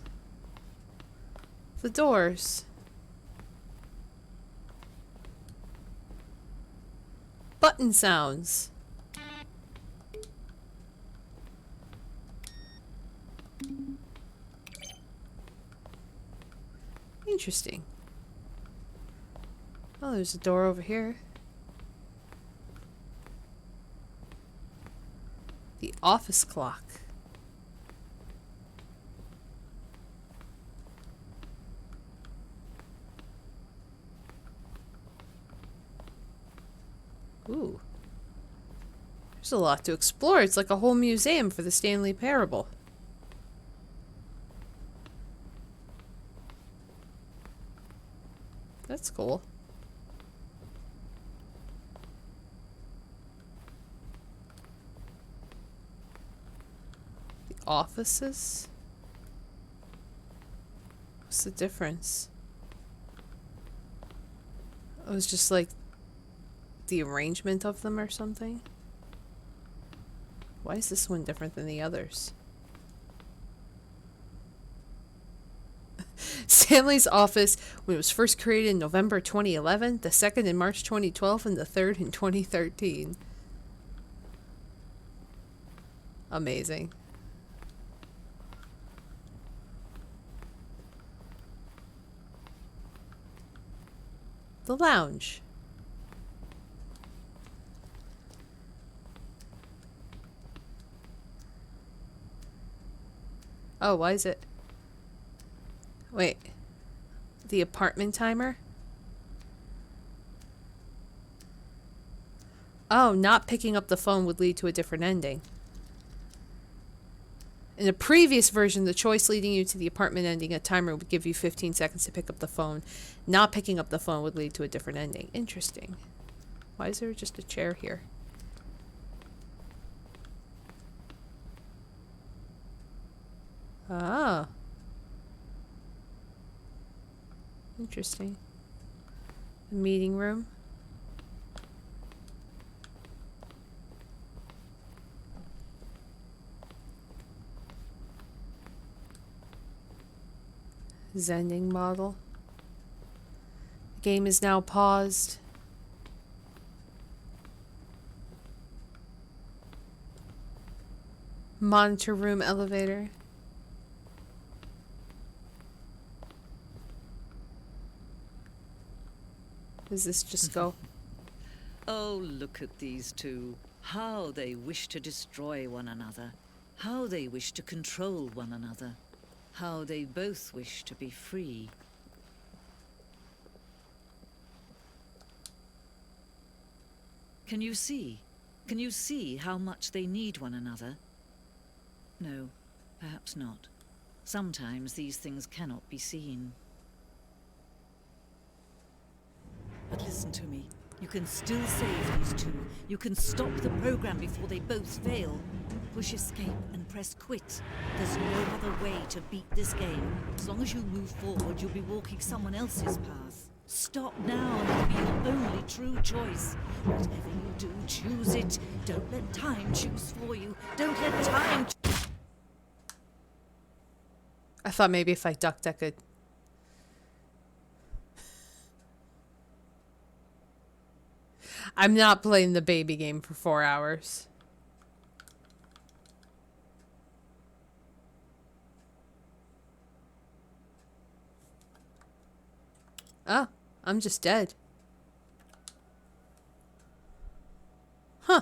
[SPEAKER 1] The doors. Button sounds. Interesting. Oh, there's a door over here. The office clock. Ooh. There's a lot to explore. It's like a whole museum for the Stanley Parable. That's cool. The offices? What's the difference? It was just like the arrangement of them or something? Why is this one different than the others? Stanley's office, when it was first created in November 2011, the second in March 2012, and the third in 2013. Amazing. The lounge. Oh, why is it? Wait. The apartment timer? Oh, not picking up the phone would lead to a different ending. In a previous version, the choice leading you to the apartment ending, a timer would give you 15 seconds to pick up the phone. Not picking up the phone would lead to a different ending. Interesting. Why is there just a chair here? Ah. Interesting. The meeting room. Zending model. The game is now paused. Monitor room elevator. Does this just go?
[SPEAKER 4] Oh, look at these two. How they wish to destroy one another. How they wish to control one another. How they both wish to be free. Can you see? Can you see how much they need one another? No, perhaps not. Sometimes these things cannot be seen. But listen to me. You can still save these two. You can stop the program before they both fail. Push escape and press quit. There's no other way to beat this game. As long as you move forward, you'll be walking someone else's path. Stop now and it'll be your only true choice. Whatever you do, choose it. Don't let time choose for you. Don't let time...
[SPEAKER 1] I thought maybe if I ducked I could... I'm not playing the baby game for 4 hours. Oh, I'm just dead. Huh.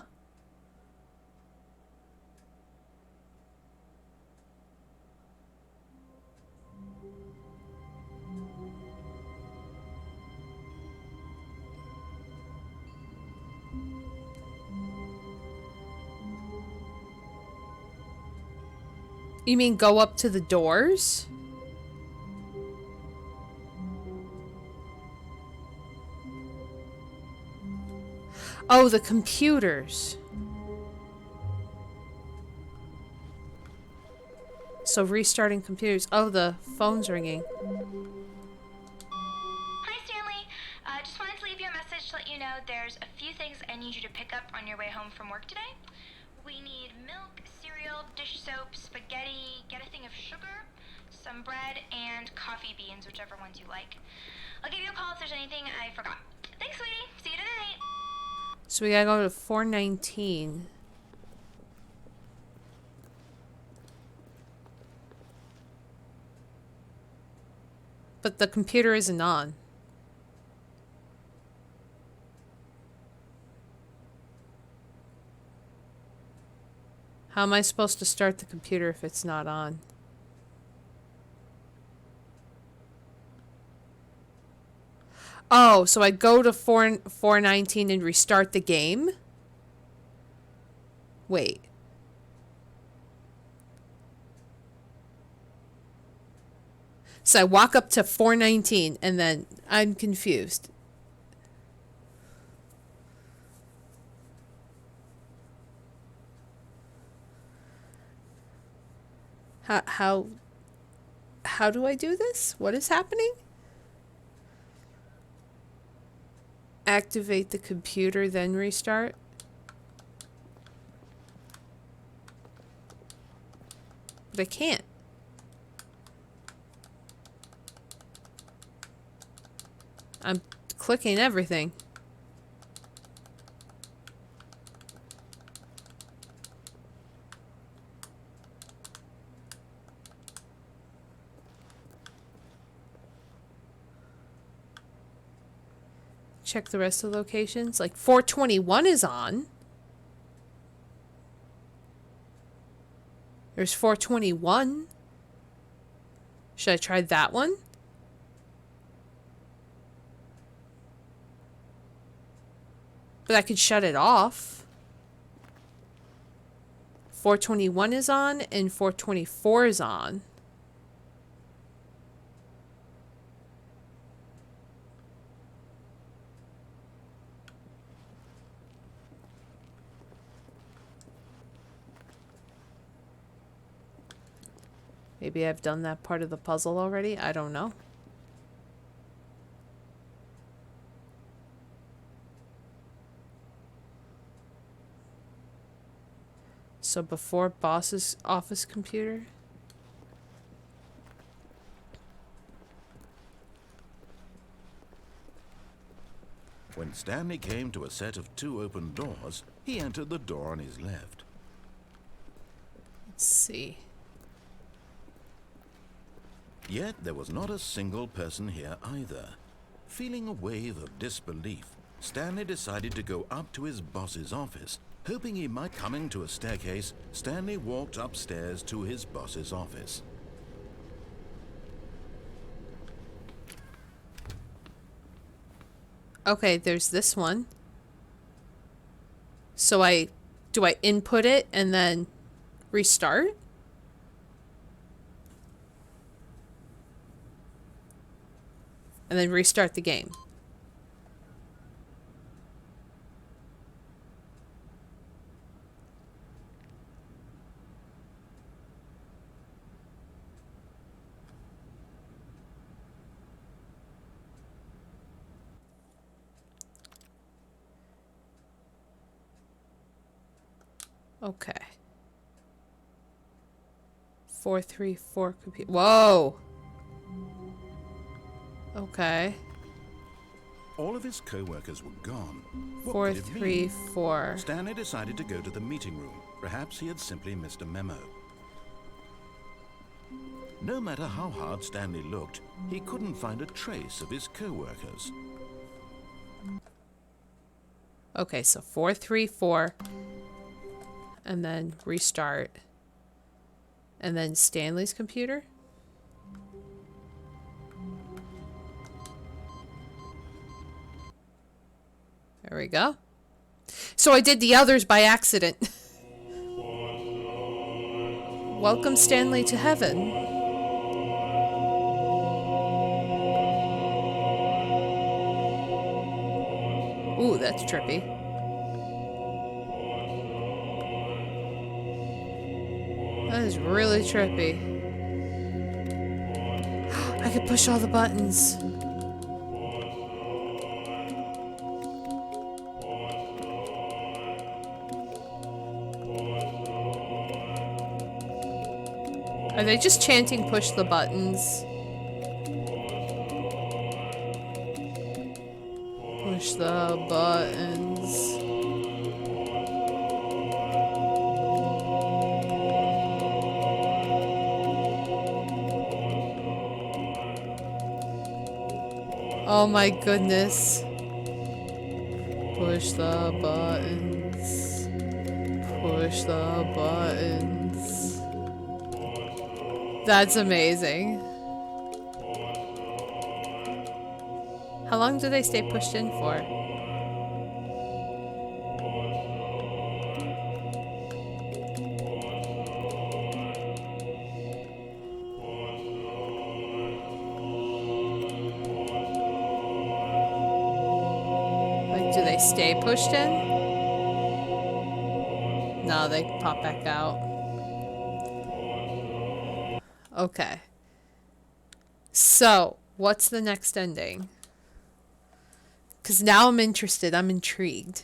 [SPEAKER 1] You mean go up to the doors? Oh, the computers. So restarting computers. Oh, the phone's ringing.
[SPEAKER 3] Hi, Stanley. Just wanted to leave you a message to let you know there's a few things I need you to pick up on your way home from work today. We need milk, cereal, dish soap, spaghetti, get a thing of sugar, some bread, and coffee beans, whichever ones you like. I'll give you a call if there's anything I forgot. Thanks, sweetie. See you tonight.
[SPEAKER 1] So we gotta go to 419. But the computer isn't on. How am I supposed to start the computer if it's not on? Oh, so I go to 419 and restart the game? Wait. So I walk up to 419 and then I'm confused. How do I do this? What is happening? Activate the computer, then restart. But I can't. I'm clicking everything. Check the rest of the locations. Like 421 is on. There's 421. Should I try that one? But I could shut it off. 421 is on and 424 is on. Maybe I've done that part of the puzzle already. I don't know. So before boss's office computer.
[SPEAKER 2] When Stanley came to a set of 2 open doors, he entered the door on his left.
[SPEAKER 1] Let's see.
[SPEAKER 2] Yet there was not a single person here either. Feeling a wave of disbelief, Stanley decided to go up to his boss's office. Hoping he might coming to a staircase, Stanley walked upstairs to his boss's office.
[SPEAKER 1] Okay, there's this one. So do I input it and then restart? And then restart the game. Okay. 434 computer. Whoa. Okay.
[SPEAKER 2] All of his co-workers were gone. What could it mean?
[SPEAKER 1] 434.
[SPEAKER 2] Stanley decided to go to the meeting room. Perhaps he had simply missed a memo. No matter how hard Stanley looked, he couldn't find a trace of his co-workers.
[SPEAKER 1] Okay, so 434. And then restart. And then Stanley's computer? There we go. So I did the others by accident. Welcome Stanley to heaven. Ooh, that's trippy. That is really trippy. I could push all the buttons. Are they just chanting push the buttons? Push the buttons. Oh my goodness. Push the buttons. Push the buttons. That's amazing. How long do they stay pushed in for? Like, do they stay pushed in? No, they pop back out. Okay. So, what's the next ending? Because now I'm interested. I'm intrigued.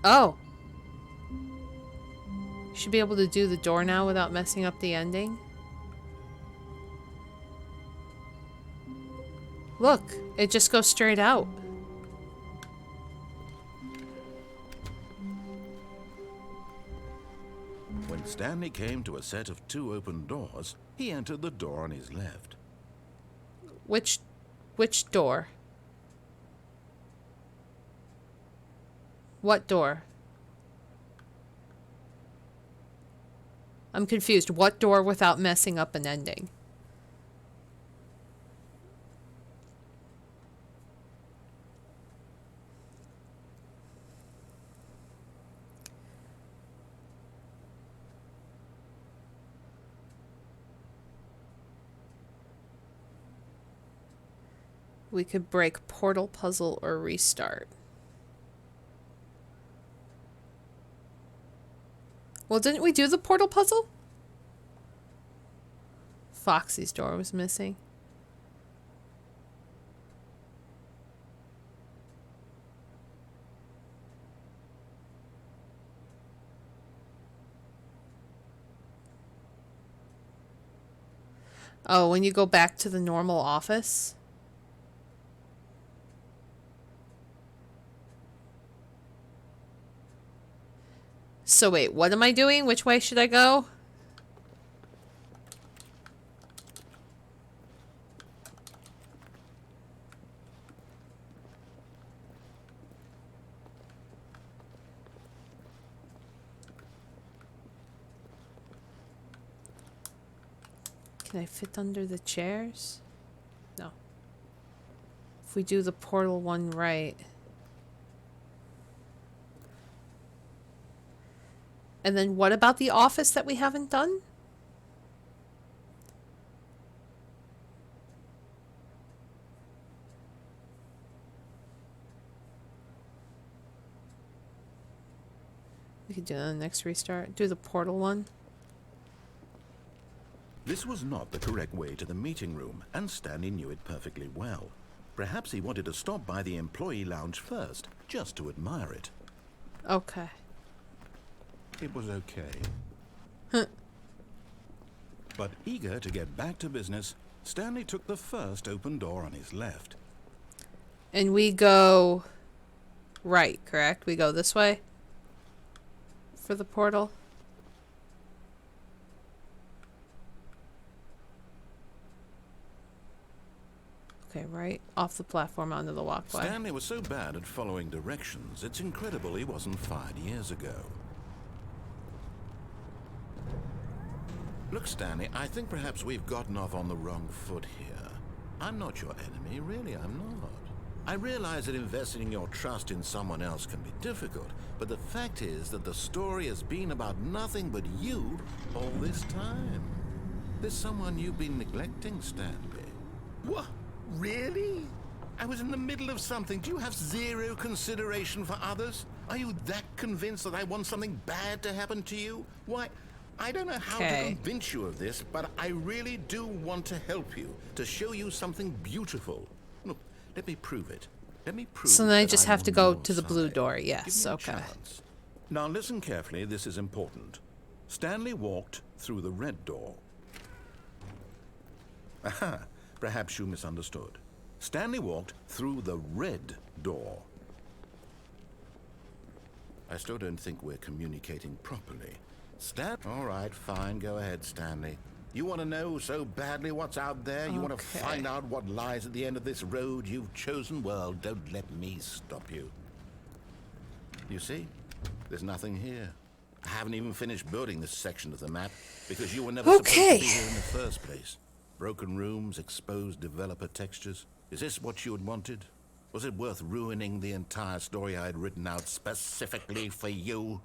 [SPEAKER 1] Oh. Should be able to do the door now without messing up the ending. Look, it just goes straight out.
[SPEAKER 2] When Stanley came to a set of 2 open doors, he entered the door on his left.
[SPEAKER 1] Which door? What door? I'm confused. What door without messing up an ending? We could break portal puzzle or restart. Well, didn't we do the portal puzzle? Foxy's door was missing. Oh, when you go back to the normal office? So wait, what am I doing? Which way should I go? Can I fit under the chairs? No. If we do the portal one right. And then what about the office that we haven't done? We could do that on the next restart. Do the portal one.
[SPEAKER 2] This was not the correct way to the meeting room, and Stanley knew it perfectly well. Perhaps he wanted to stop by the employee lounge first, just to admire it.
[SPEAKER 1] Okay.
[SPEAKER 2] It was okay.
[SPEAKER 1] Huh.
[SPEAKER 2] But eager to get back to business, Stanley took the first open door on his left.
[SPEAKER 1] And we go right, correct? We go this way for the portal. Okay, right off the platform onto the walkway.
[SPEAKER 2] Stanley was so bad at following directions, it's incredible he wasn't fired years ago. Look, Stanley, I think perhaps we've gotten off on the wrong foot here. I'm not your enemy, really, I'm not. I realize that investing your trust in someone else can be difficult, but the fact is that the story has been about nothing but you all this time. There's someone you've been neglecting, Stanley. What? Really? I was in the middle of something. Do you have zero consideration for others? Are you that convinced that I want something bad to happen to you? Why, I don't know how to convince you of this, but I really do want to help you, to show you something beautiful. Look, let me prove it. Let me prove it.
[SPEAKER 1] So then I just
[SPEAKER 2] I'm
[SPEAKER 1] have to
[SPEAKER 2] on
[SPEAKER 1] go
[SPEAKER 2] your
[SPEAKER 1] to the blue
[SPEAKER 2] side.
[SPEAKER 1] door.
[SPEAKER 2] Give
[SPEAKER 1] Yes,
[SPEAKER 2] me a
[SPEAKER 1] okay.
[SPEAKER 2] chance. Now listen carefully, this is important. Stanley walked through the red door. Aha, perhaps you misunderstood. Stanley walked through the red door. I still don't think we're communicating properly. All right, fine, go ahead, Stanley. You want to know so badly what's out there? You want to find out what lies at the end of this road you've chosen? Well, don't let me stop you. You see? There's nothing here. I haven't even finished building this section of the map because you were never supposed to be here in the first place. Broken rooms, exposed developer textures. Is this what you had wanted? Was it worth ruining the entire story I had written out specifically for you?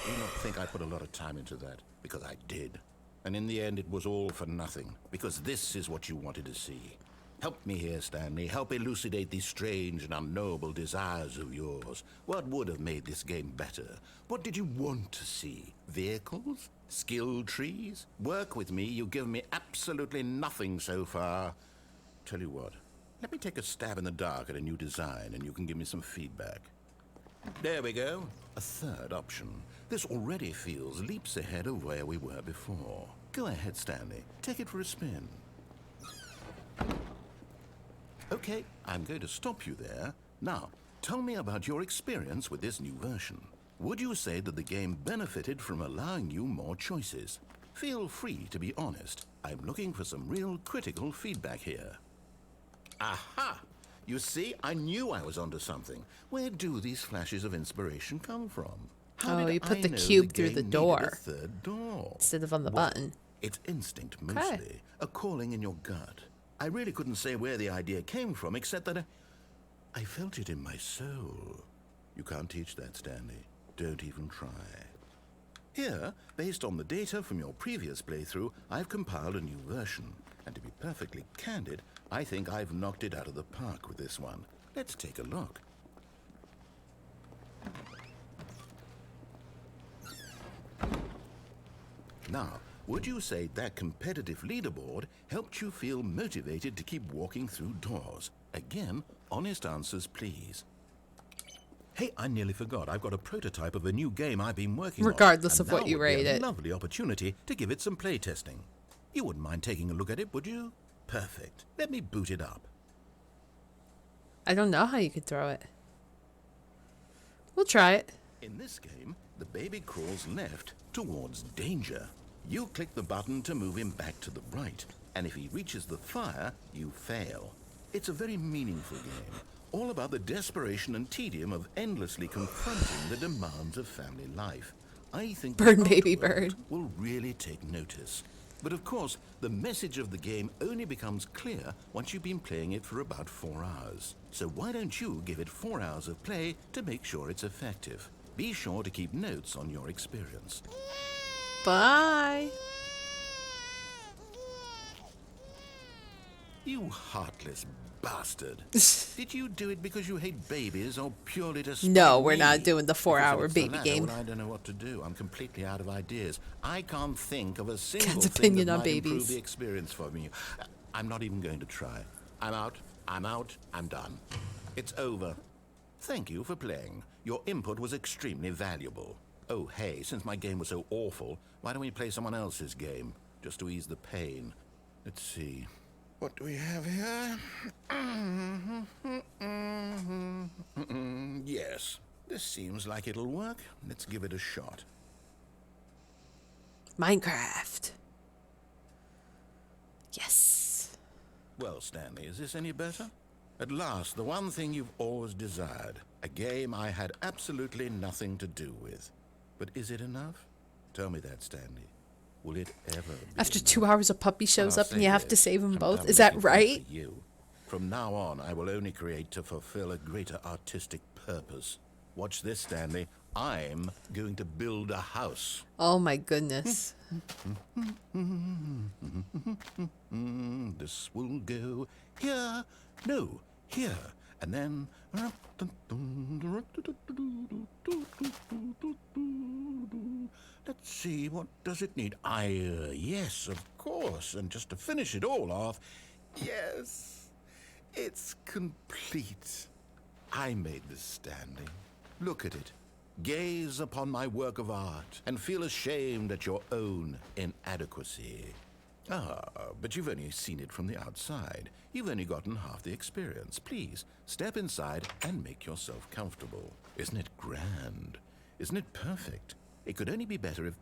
[SPEAKER 2] You don't think I put a lot of time into that, because I did. And in the end, it was all for nothing, because this is what you wanted to see. Help me here, Stanley. Help elucidate these strange and unknowable desires of yours. What would have made this game better? What did you want to see? Vehicles? Skill trees? Work with me. You've given me absolutely nothing so far. Tell you what, let me take a stab in the dark at a new design, and you can give me some feedback. There we go. A third option. This already feels leaps ahead of where we were before. Go ahead, Stanley. Take it for a spin. Okay, I'm going to stop you there. Now, tell me about your experience with this new version. Would you say that the game benefited from allowing you more choices? Feel free to be honest. I'm looking for some real critical feedback here. Aha! You see, I knew I was onto something. Where do these flashes of inspiration come from? How did
[SPEAKER 1] you put
[SPEAKER 2] I
[SPEAKER 1] the
[SPEAKER 2] know
[SPEAKER 1] cube through
[SPEAKER 2] game
[SPEAKER 1] the
[SPEAKER 2] needed
[SPEAKER 1] door
[SPEAKER 2] a third door?
[SPEAKER 1] instead of on the
[SPEAKER 2] Well,
[SPEAKER 1] button.
[SPEAKER 2] It's instinct mostly, a calling in your gut. I really couldn't say where the idea came from, except that I felt it in my soul. You can't teach that, Stanley. Don't even try. Here, based on the data from your previous playthrough, I've compiled a new version. And to be perfectly candid, I think I've knocked it out of the park with this one. Let's take a look. Now, would you say that competitive leaderboard helped you feel motivated to keep walking through doors? Again, honest answers, please. Hey, I nearly forgot. I've got a prototype of a new game I've been working on.
[SPEAKER 1] Regardless of
[SPEAKER 2] and
[SPEAKER 1] what
[SPEAKER 2] now
[SPEAKER 1] you
[SPEAKER 2] would be
[SPEAKER 1] rate
[SPEAKER 2] a
[SPEAKER 1] it.
[SPEAKER 2] lovely opportunity to give it some playtesting. You wouldn't mind taking a look at it, would you? Perfect. Let me boot it up.
[SPEAKER 1] I don't know how you could throw it. We'll try it.
[SPEAKER 2] In this game, the baby crawls left towards danger. You click the button to move him back to the right, and if he reaches the fire, you fail. It's a very meaningful game, all about the desperation and tedium of endlessly confronting the demands of family life. I think the
[SPEAKER 1] Bird, baby
[SPEAKER 2] art world
[SPEAKER 1] bird.
[SPEAKER 2] will really take notice. But of course, the message of the game only becomes clear once you've been playing it for about 4 hours. So why don't you give it 4 hours of play to make sure it's effective? Be sure to keep notes on your experience.
[SPEAKER 1] Bye.
[SPEAKER 2] You heartless bastard. Did you do it because you hate babies or purely to
[SPEAKER 1] No,
[SPEAKER 2] spite
[SPEAKER 1] we're
[SPEAKER 2] me?
[SPEAKER 1] not doing the 4-hour
[SPEAKER 2] Because if it's the
[SPEAKER 1] baby
[SPEAKER 2] latter,
[SPEAKER 1] game.
[SPEAKER 2] well, I don't know what to do. I'm completely out of ideas. I can't think of a single
[SPEAKER 1] God's
[SPEAKER 2] thing
[SPEAKER 1] opinion
[SPEAKER 2] that
[SPEAKER 1] on
[SPEAKER 2] might improve
[SPEAKER 1] babies.
[SPEAKER 2] the experience for me. I'm not even going to try. I'm out. I'm out. I'm done. It's over. Thank you for playing. Your input was extremely valuable. Oh, hey, since my game was so awful, why don't we play someone else's game? just to ease the pain. Let's see. What do we have here? Yes, this seems like it'll work. Let's give it a shot.
[SPEAKER 1] Minecraft. Yes.
[SPEAKER 2] Well, Stanley, is this any better? At last, the one thing you've always desired. A game I had absolutely nothing to do with. But is it enough? Tell me that, Stanley. Will it ever be
[SPEAKER 1] After
[SPEAKER 2] enough?
[SPEAKER 1] 2 hours, a puppy shows
[SPEAKER 2] I'll
[SPEAKER 1] up and
[SPEAKER 2] say
[SPEAKER 1] you have to
[SPEAKER 2] this,
[SPEAKER 1] save them
[SPEAKER 2] I'm
[SPEAKER 1] both.
[SPEAKER 2] done
[SPEAKER 1] Is that
[SPEAKER 2] looking for
[SPEAKER 1] right?
[SPEAKER 2] you. From now on, I will only create to fulfill a greater artistic purpose. Watch this, Stanley. I'm going to build a house.
[SPEAKER 1] Oh my goodness.
[SPEAKER 2] This will go here. No, here. And then... Let's see, what does it need? Yes, of course. And just to finish it all off, yes, it's complete. I made this, Stanley. Look at it. Gaze upon my work of art and feel ashamed at your own inadequacy. Ah, but you've only seen it from the outside. You've only gotten half the experience. Please, step inside and make yourself comfortable. Isn't it grand? Isn't it perfect? It could only be better if...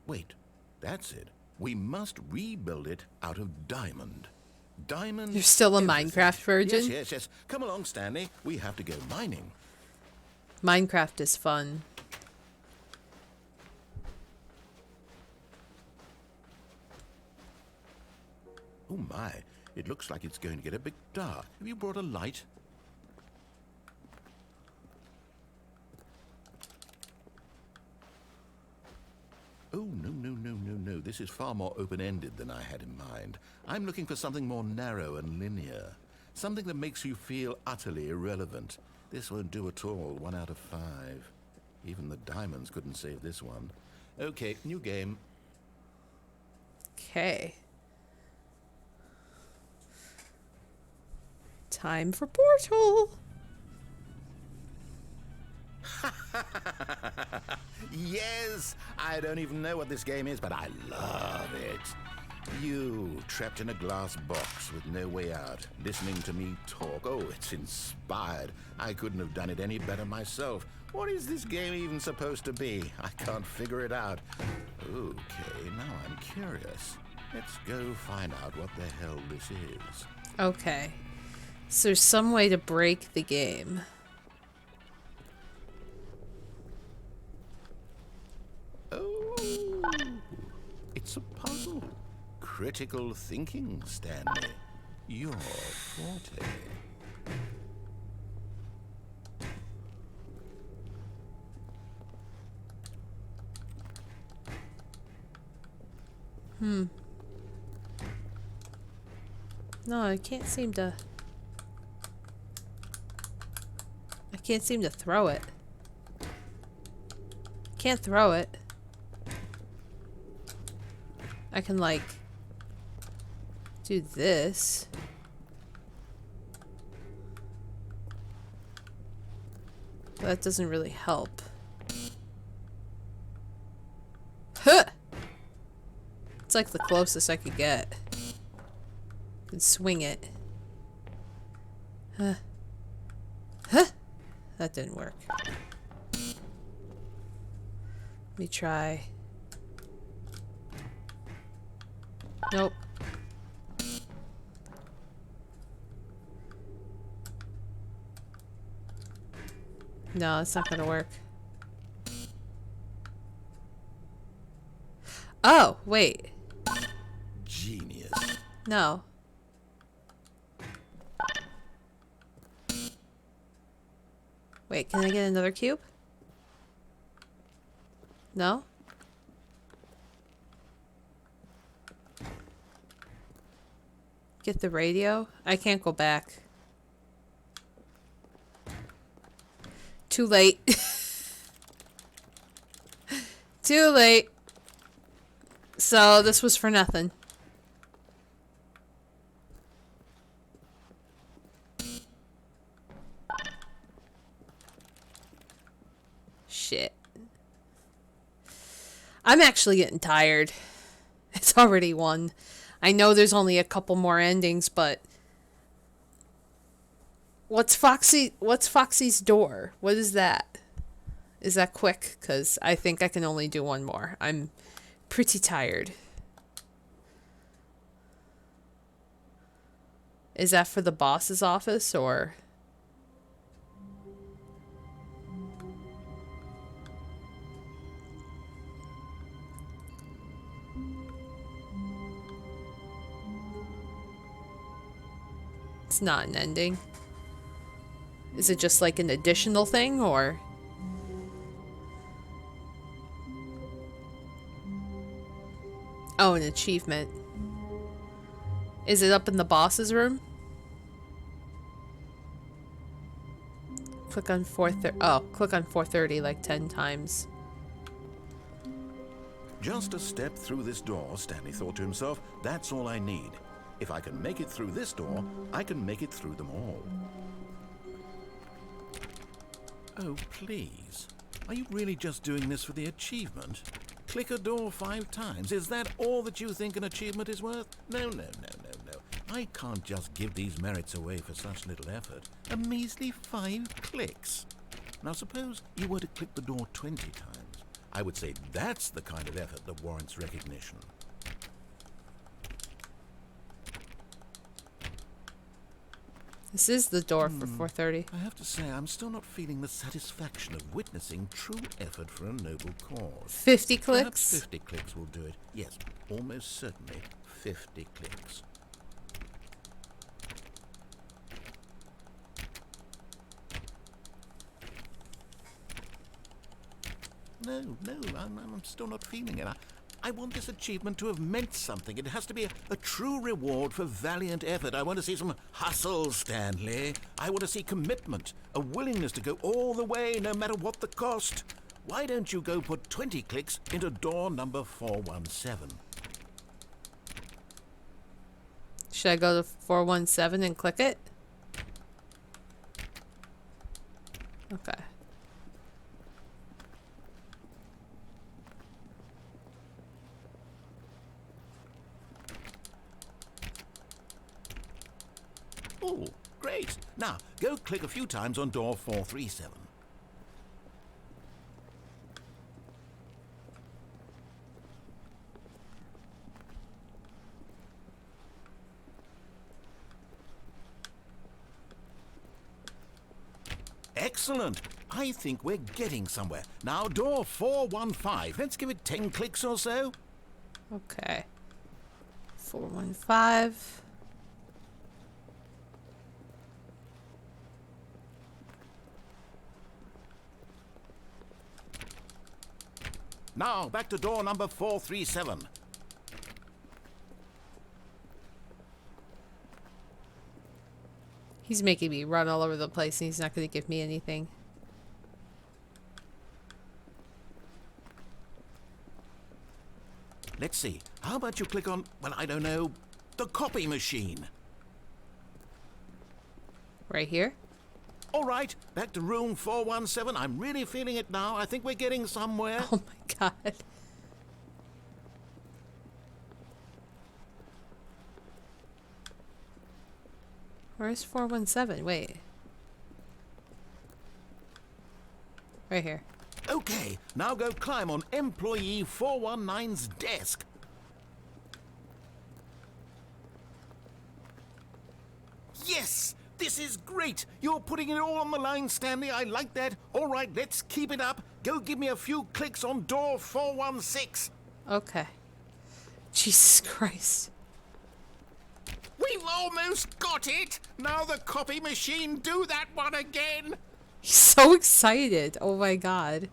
[SPEAKER 2] Wait, that's it. We must rebuild it out of diamond. Diamond...
[SPEAKER 1] You're still a
[SPEAKER 2] everything.
[SPEAKER 1] Minecraft virgin?
[SPEAKER 2] Yes. Come along, Stanley. We have to go mining.
[SPEAKER 1] Minecraft is fun.
[SPEAKER 2] Oh my, it looks like it's going to get a bit dark. Have you brought a light? Oh, no. This is far more open-ended than I had in mind. I'm looking for something more narrow and linear. Something that makes you feel utterly irrelevant. This won't do at all. 1 out of 5. Even the diamonds couldn't save this one. Okay, new game.
[SPEAKER 1] Okay. Time for Portal.
[SPEAKER 2] Yes! I don't even know what this game is, but I love it. You, trapped in a glass box with no way out, listening to me talk. Oh, it's inspired. I couldn't have done it any better myself. What is this game even supposed to be? I can't figure it out. Okay, now I'm curious. Let's go find out what the hell this is.
[SPEAKER 1] Okay. So there's some way to break the game.
[SPEAKER 2] Oh, it's a puzzle. Critical thinking, Stanley. Your forte.
[SPEAKER 1] No, I can't seem to throw it. Can't throw it. I can like do this. But that doesn't really help. Huh! It's like the closest I could get. I can swing it. Huh. That didn't work. Let me try. Nope. No, it's not gonna work. Oh, wait.
[SPEAKER 2] Genius.
[SPEAKER 1] No. Wait, can I get another cube? No? Get the radio? I can't go back. Too late. Too late. So this was for nothing. Shit. I'm actually getting tired. That's already one. I know there's only a couple more endings, but what's Foxy's door? What is that? Is that quick? Because I think I can only do one more. I'm pretty tired. Is that for the boss's office or? It's not an ending. Is it just like an additional thing or? Oh, an achievement. Is it up in the boss's room? Click on 430. Oh, click on 430 like 10 times.
[SPEAKER 2] Just a step through this door, Stanley thought to himself. That's all I need. If I can make it through this door, I can make it through them all. Oh, please. Are you really just doing this for the achievement? Click a door 5 times. Is that all that you think an achievement is worth? No. I can't just give these merits away for such little effort. A measly 5 clicks. Now suppose you were to click the door 20 times. I would say that's the kind of effort that warrants recognition.
[SPEAKER 1] This is the door for 430.
[SPEAKER 2] I have to say, I'm still not feeling the satisfaction of witnessing true effort for a noble cause.
[SPEAKER 1] 50
[SPEAKER 2] Perhaps
[SPEAKER 1] clicks?
[SPEAKER 2] 50 clicks will do it. Yes, almost certainly 50 clicks. No, I'm still not feeling it. I want this achievement to have meant something. It has to be a true reward for valiant effort. I want to see some hustle, Stanley. I want to see commitment, a willingness to go all the way, no matter what the cost. Why don't you go put 20 clicks into door number 417?
[SPEAKER 1] Should I go to 417 and click it? Okay.
[SPEAKER 2] Oh, great. Now, go click a few times on door 437. Excellent. I think we're getting somewhere. Now, door 415. Let's give it 10 clicks or so.
[SPEAKER 1] Okay. 415.
[SPEAKER 2] Now, back to door number 437.
[SPEAKER 1] He's making me run all over the place and he's not going to give me anything.
[SPEAKER 2] Let's see. How about you click on, well, I don't know, the copy machine?
[SPEAKER 1] Right here?
[SPEAKER 2] All right, back to room 417. I'm really feeling it now. I think we're getting somewhere.
[SPEAKER 1] Oh my god. Where's 417? Wait. Right here.
[SPEAKER 2] Okay, now go climb on employee 419's desk. Yes! This is great! You're putting it all on the line, Stanley. I like that. All right, let's keep it up. Go give me a few clicks on door 416.
[SPEAKER 1] Okay. Jesus Christ.
[SPEAKER 2] We've almost got it! Now the copy machine, do that one again!
[SPEAKER 1] He's so excited. Oh my god.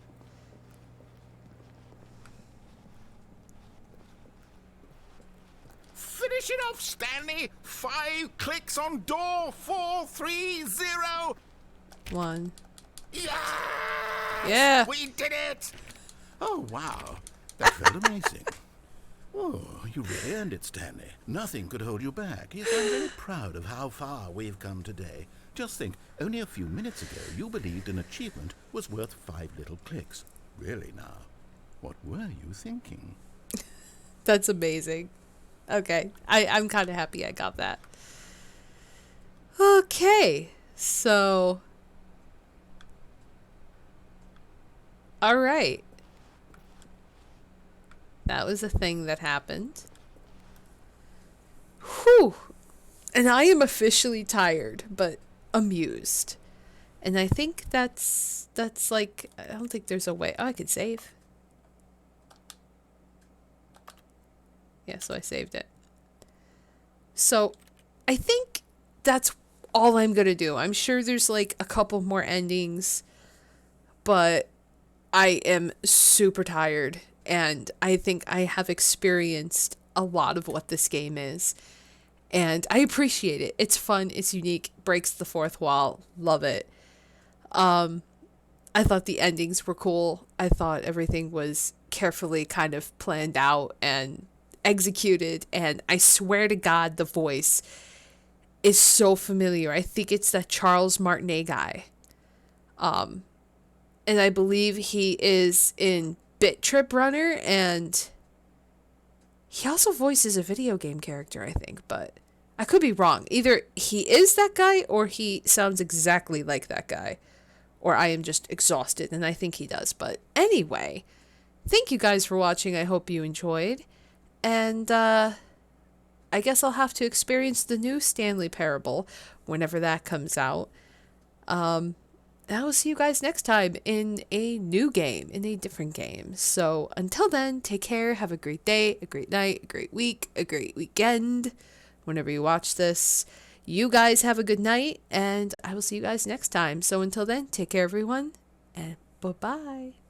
[SPEAKER 2] Finish it off, Stanley! 5 clicks on door 430!
[SPEAKER 1] 1.
[SPEAKER 2] Yes!
[SPEAKER 1] Yeah.
[SPEAKER 2] We did it! Oh, wow. That felt amazing. Oh, you really earned it, Stanley. Nothing could hold you back. Yes, I'm very proud of how far we've come today. Just think, only a few minutes ago, you believed an achievement was worth 5 little clicks. Really now, what were you thinking?
[SPEAKER 1] That's amazing. Okay. I'm kind of happy I got that. Okay. So. All right. That was a thing that happened. Whew. And I am officially tired, but amused. And I think that's like, I don't think there's a way. Oh, I could save. Yeah, so I saved it. So I think that's all I'm going to do. I'm sure there's like a couple more endings, but I am super tired. And I think I have experienced a lot of what this game is. And I appreciate it. It's fun. It's unique. Breaks the fourth wall. Love it. I thought the endings were cool. I thought everything was carefully kind of planned out and executed. And I swear to God, the voice is so familiar. I think it's that Charles Martinet guy. And I believe he is in Bit Trip Runner, and he also voices a video game character, I think, but I could be wrong. Either he is that guy or he sounds exactly like that guy. Or I am just exhausted, and I think he does. But anyway, thank you guys for watching. I hope you enjoyed. And I guess I'll have to experience the new Stanley Parable whenever that comes out. I will see you guys next time in a new game, in a different game. So until then, take care. Have a great day, a great night, a great week, a great weekend. Whenever you watch this, you guys have a good night, and I will see you guys next time. So until then, take care, everyone, and bye-bye.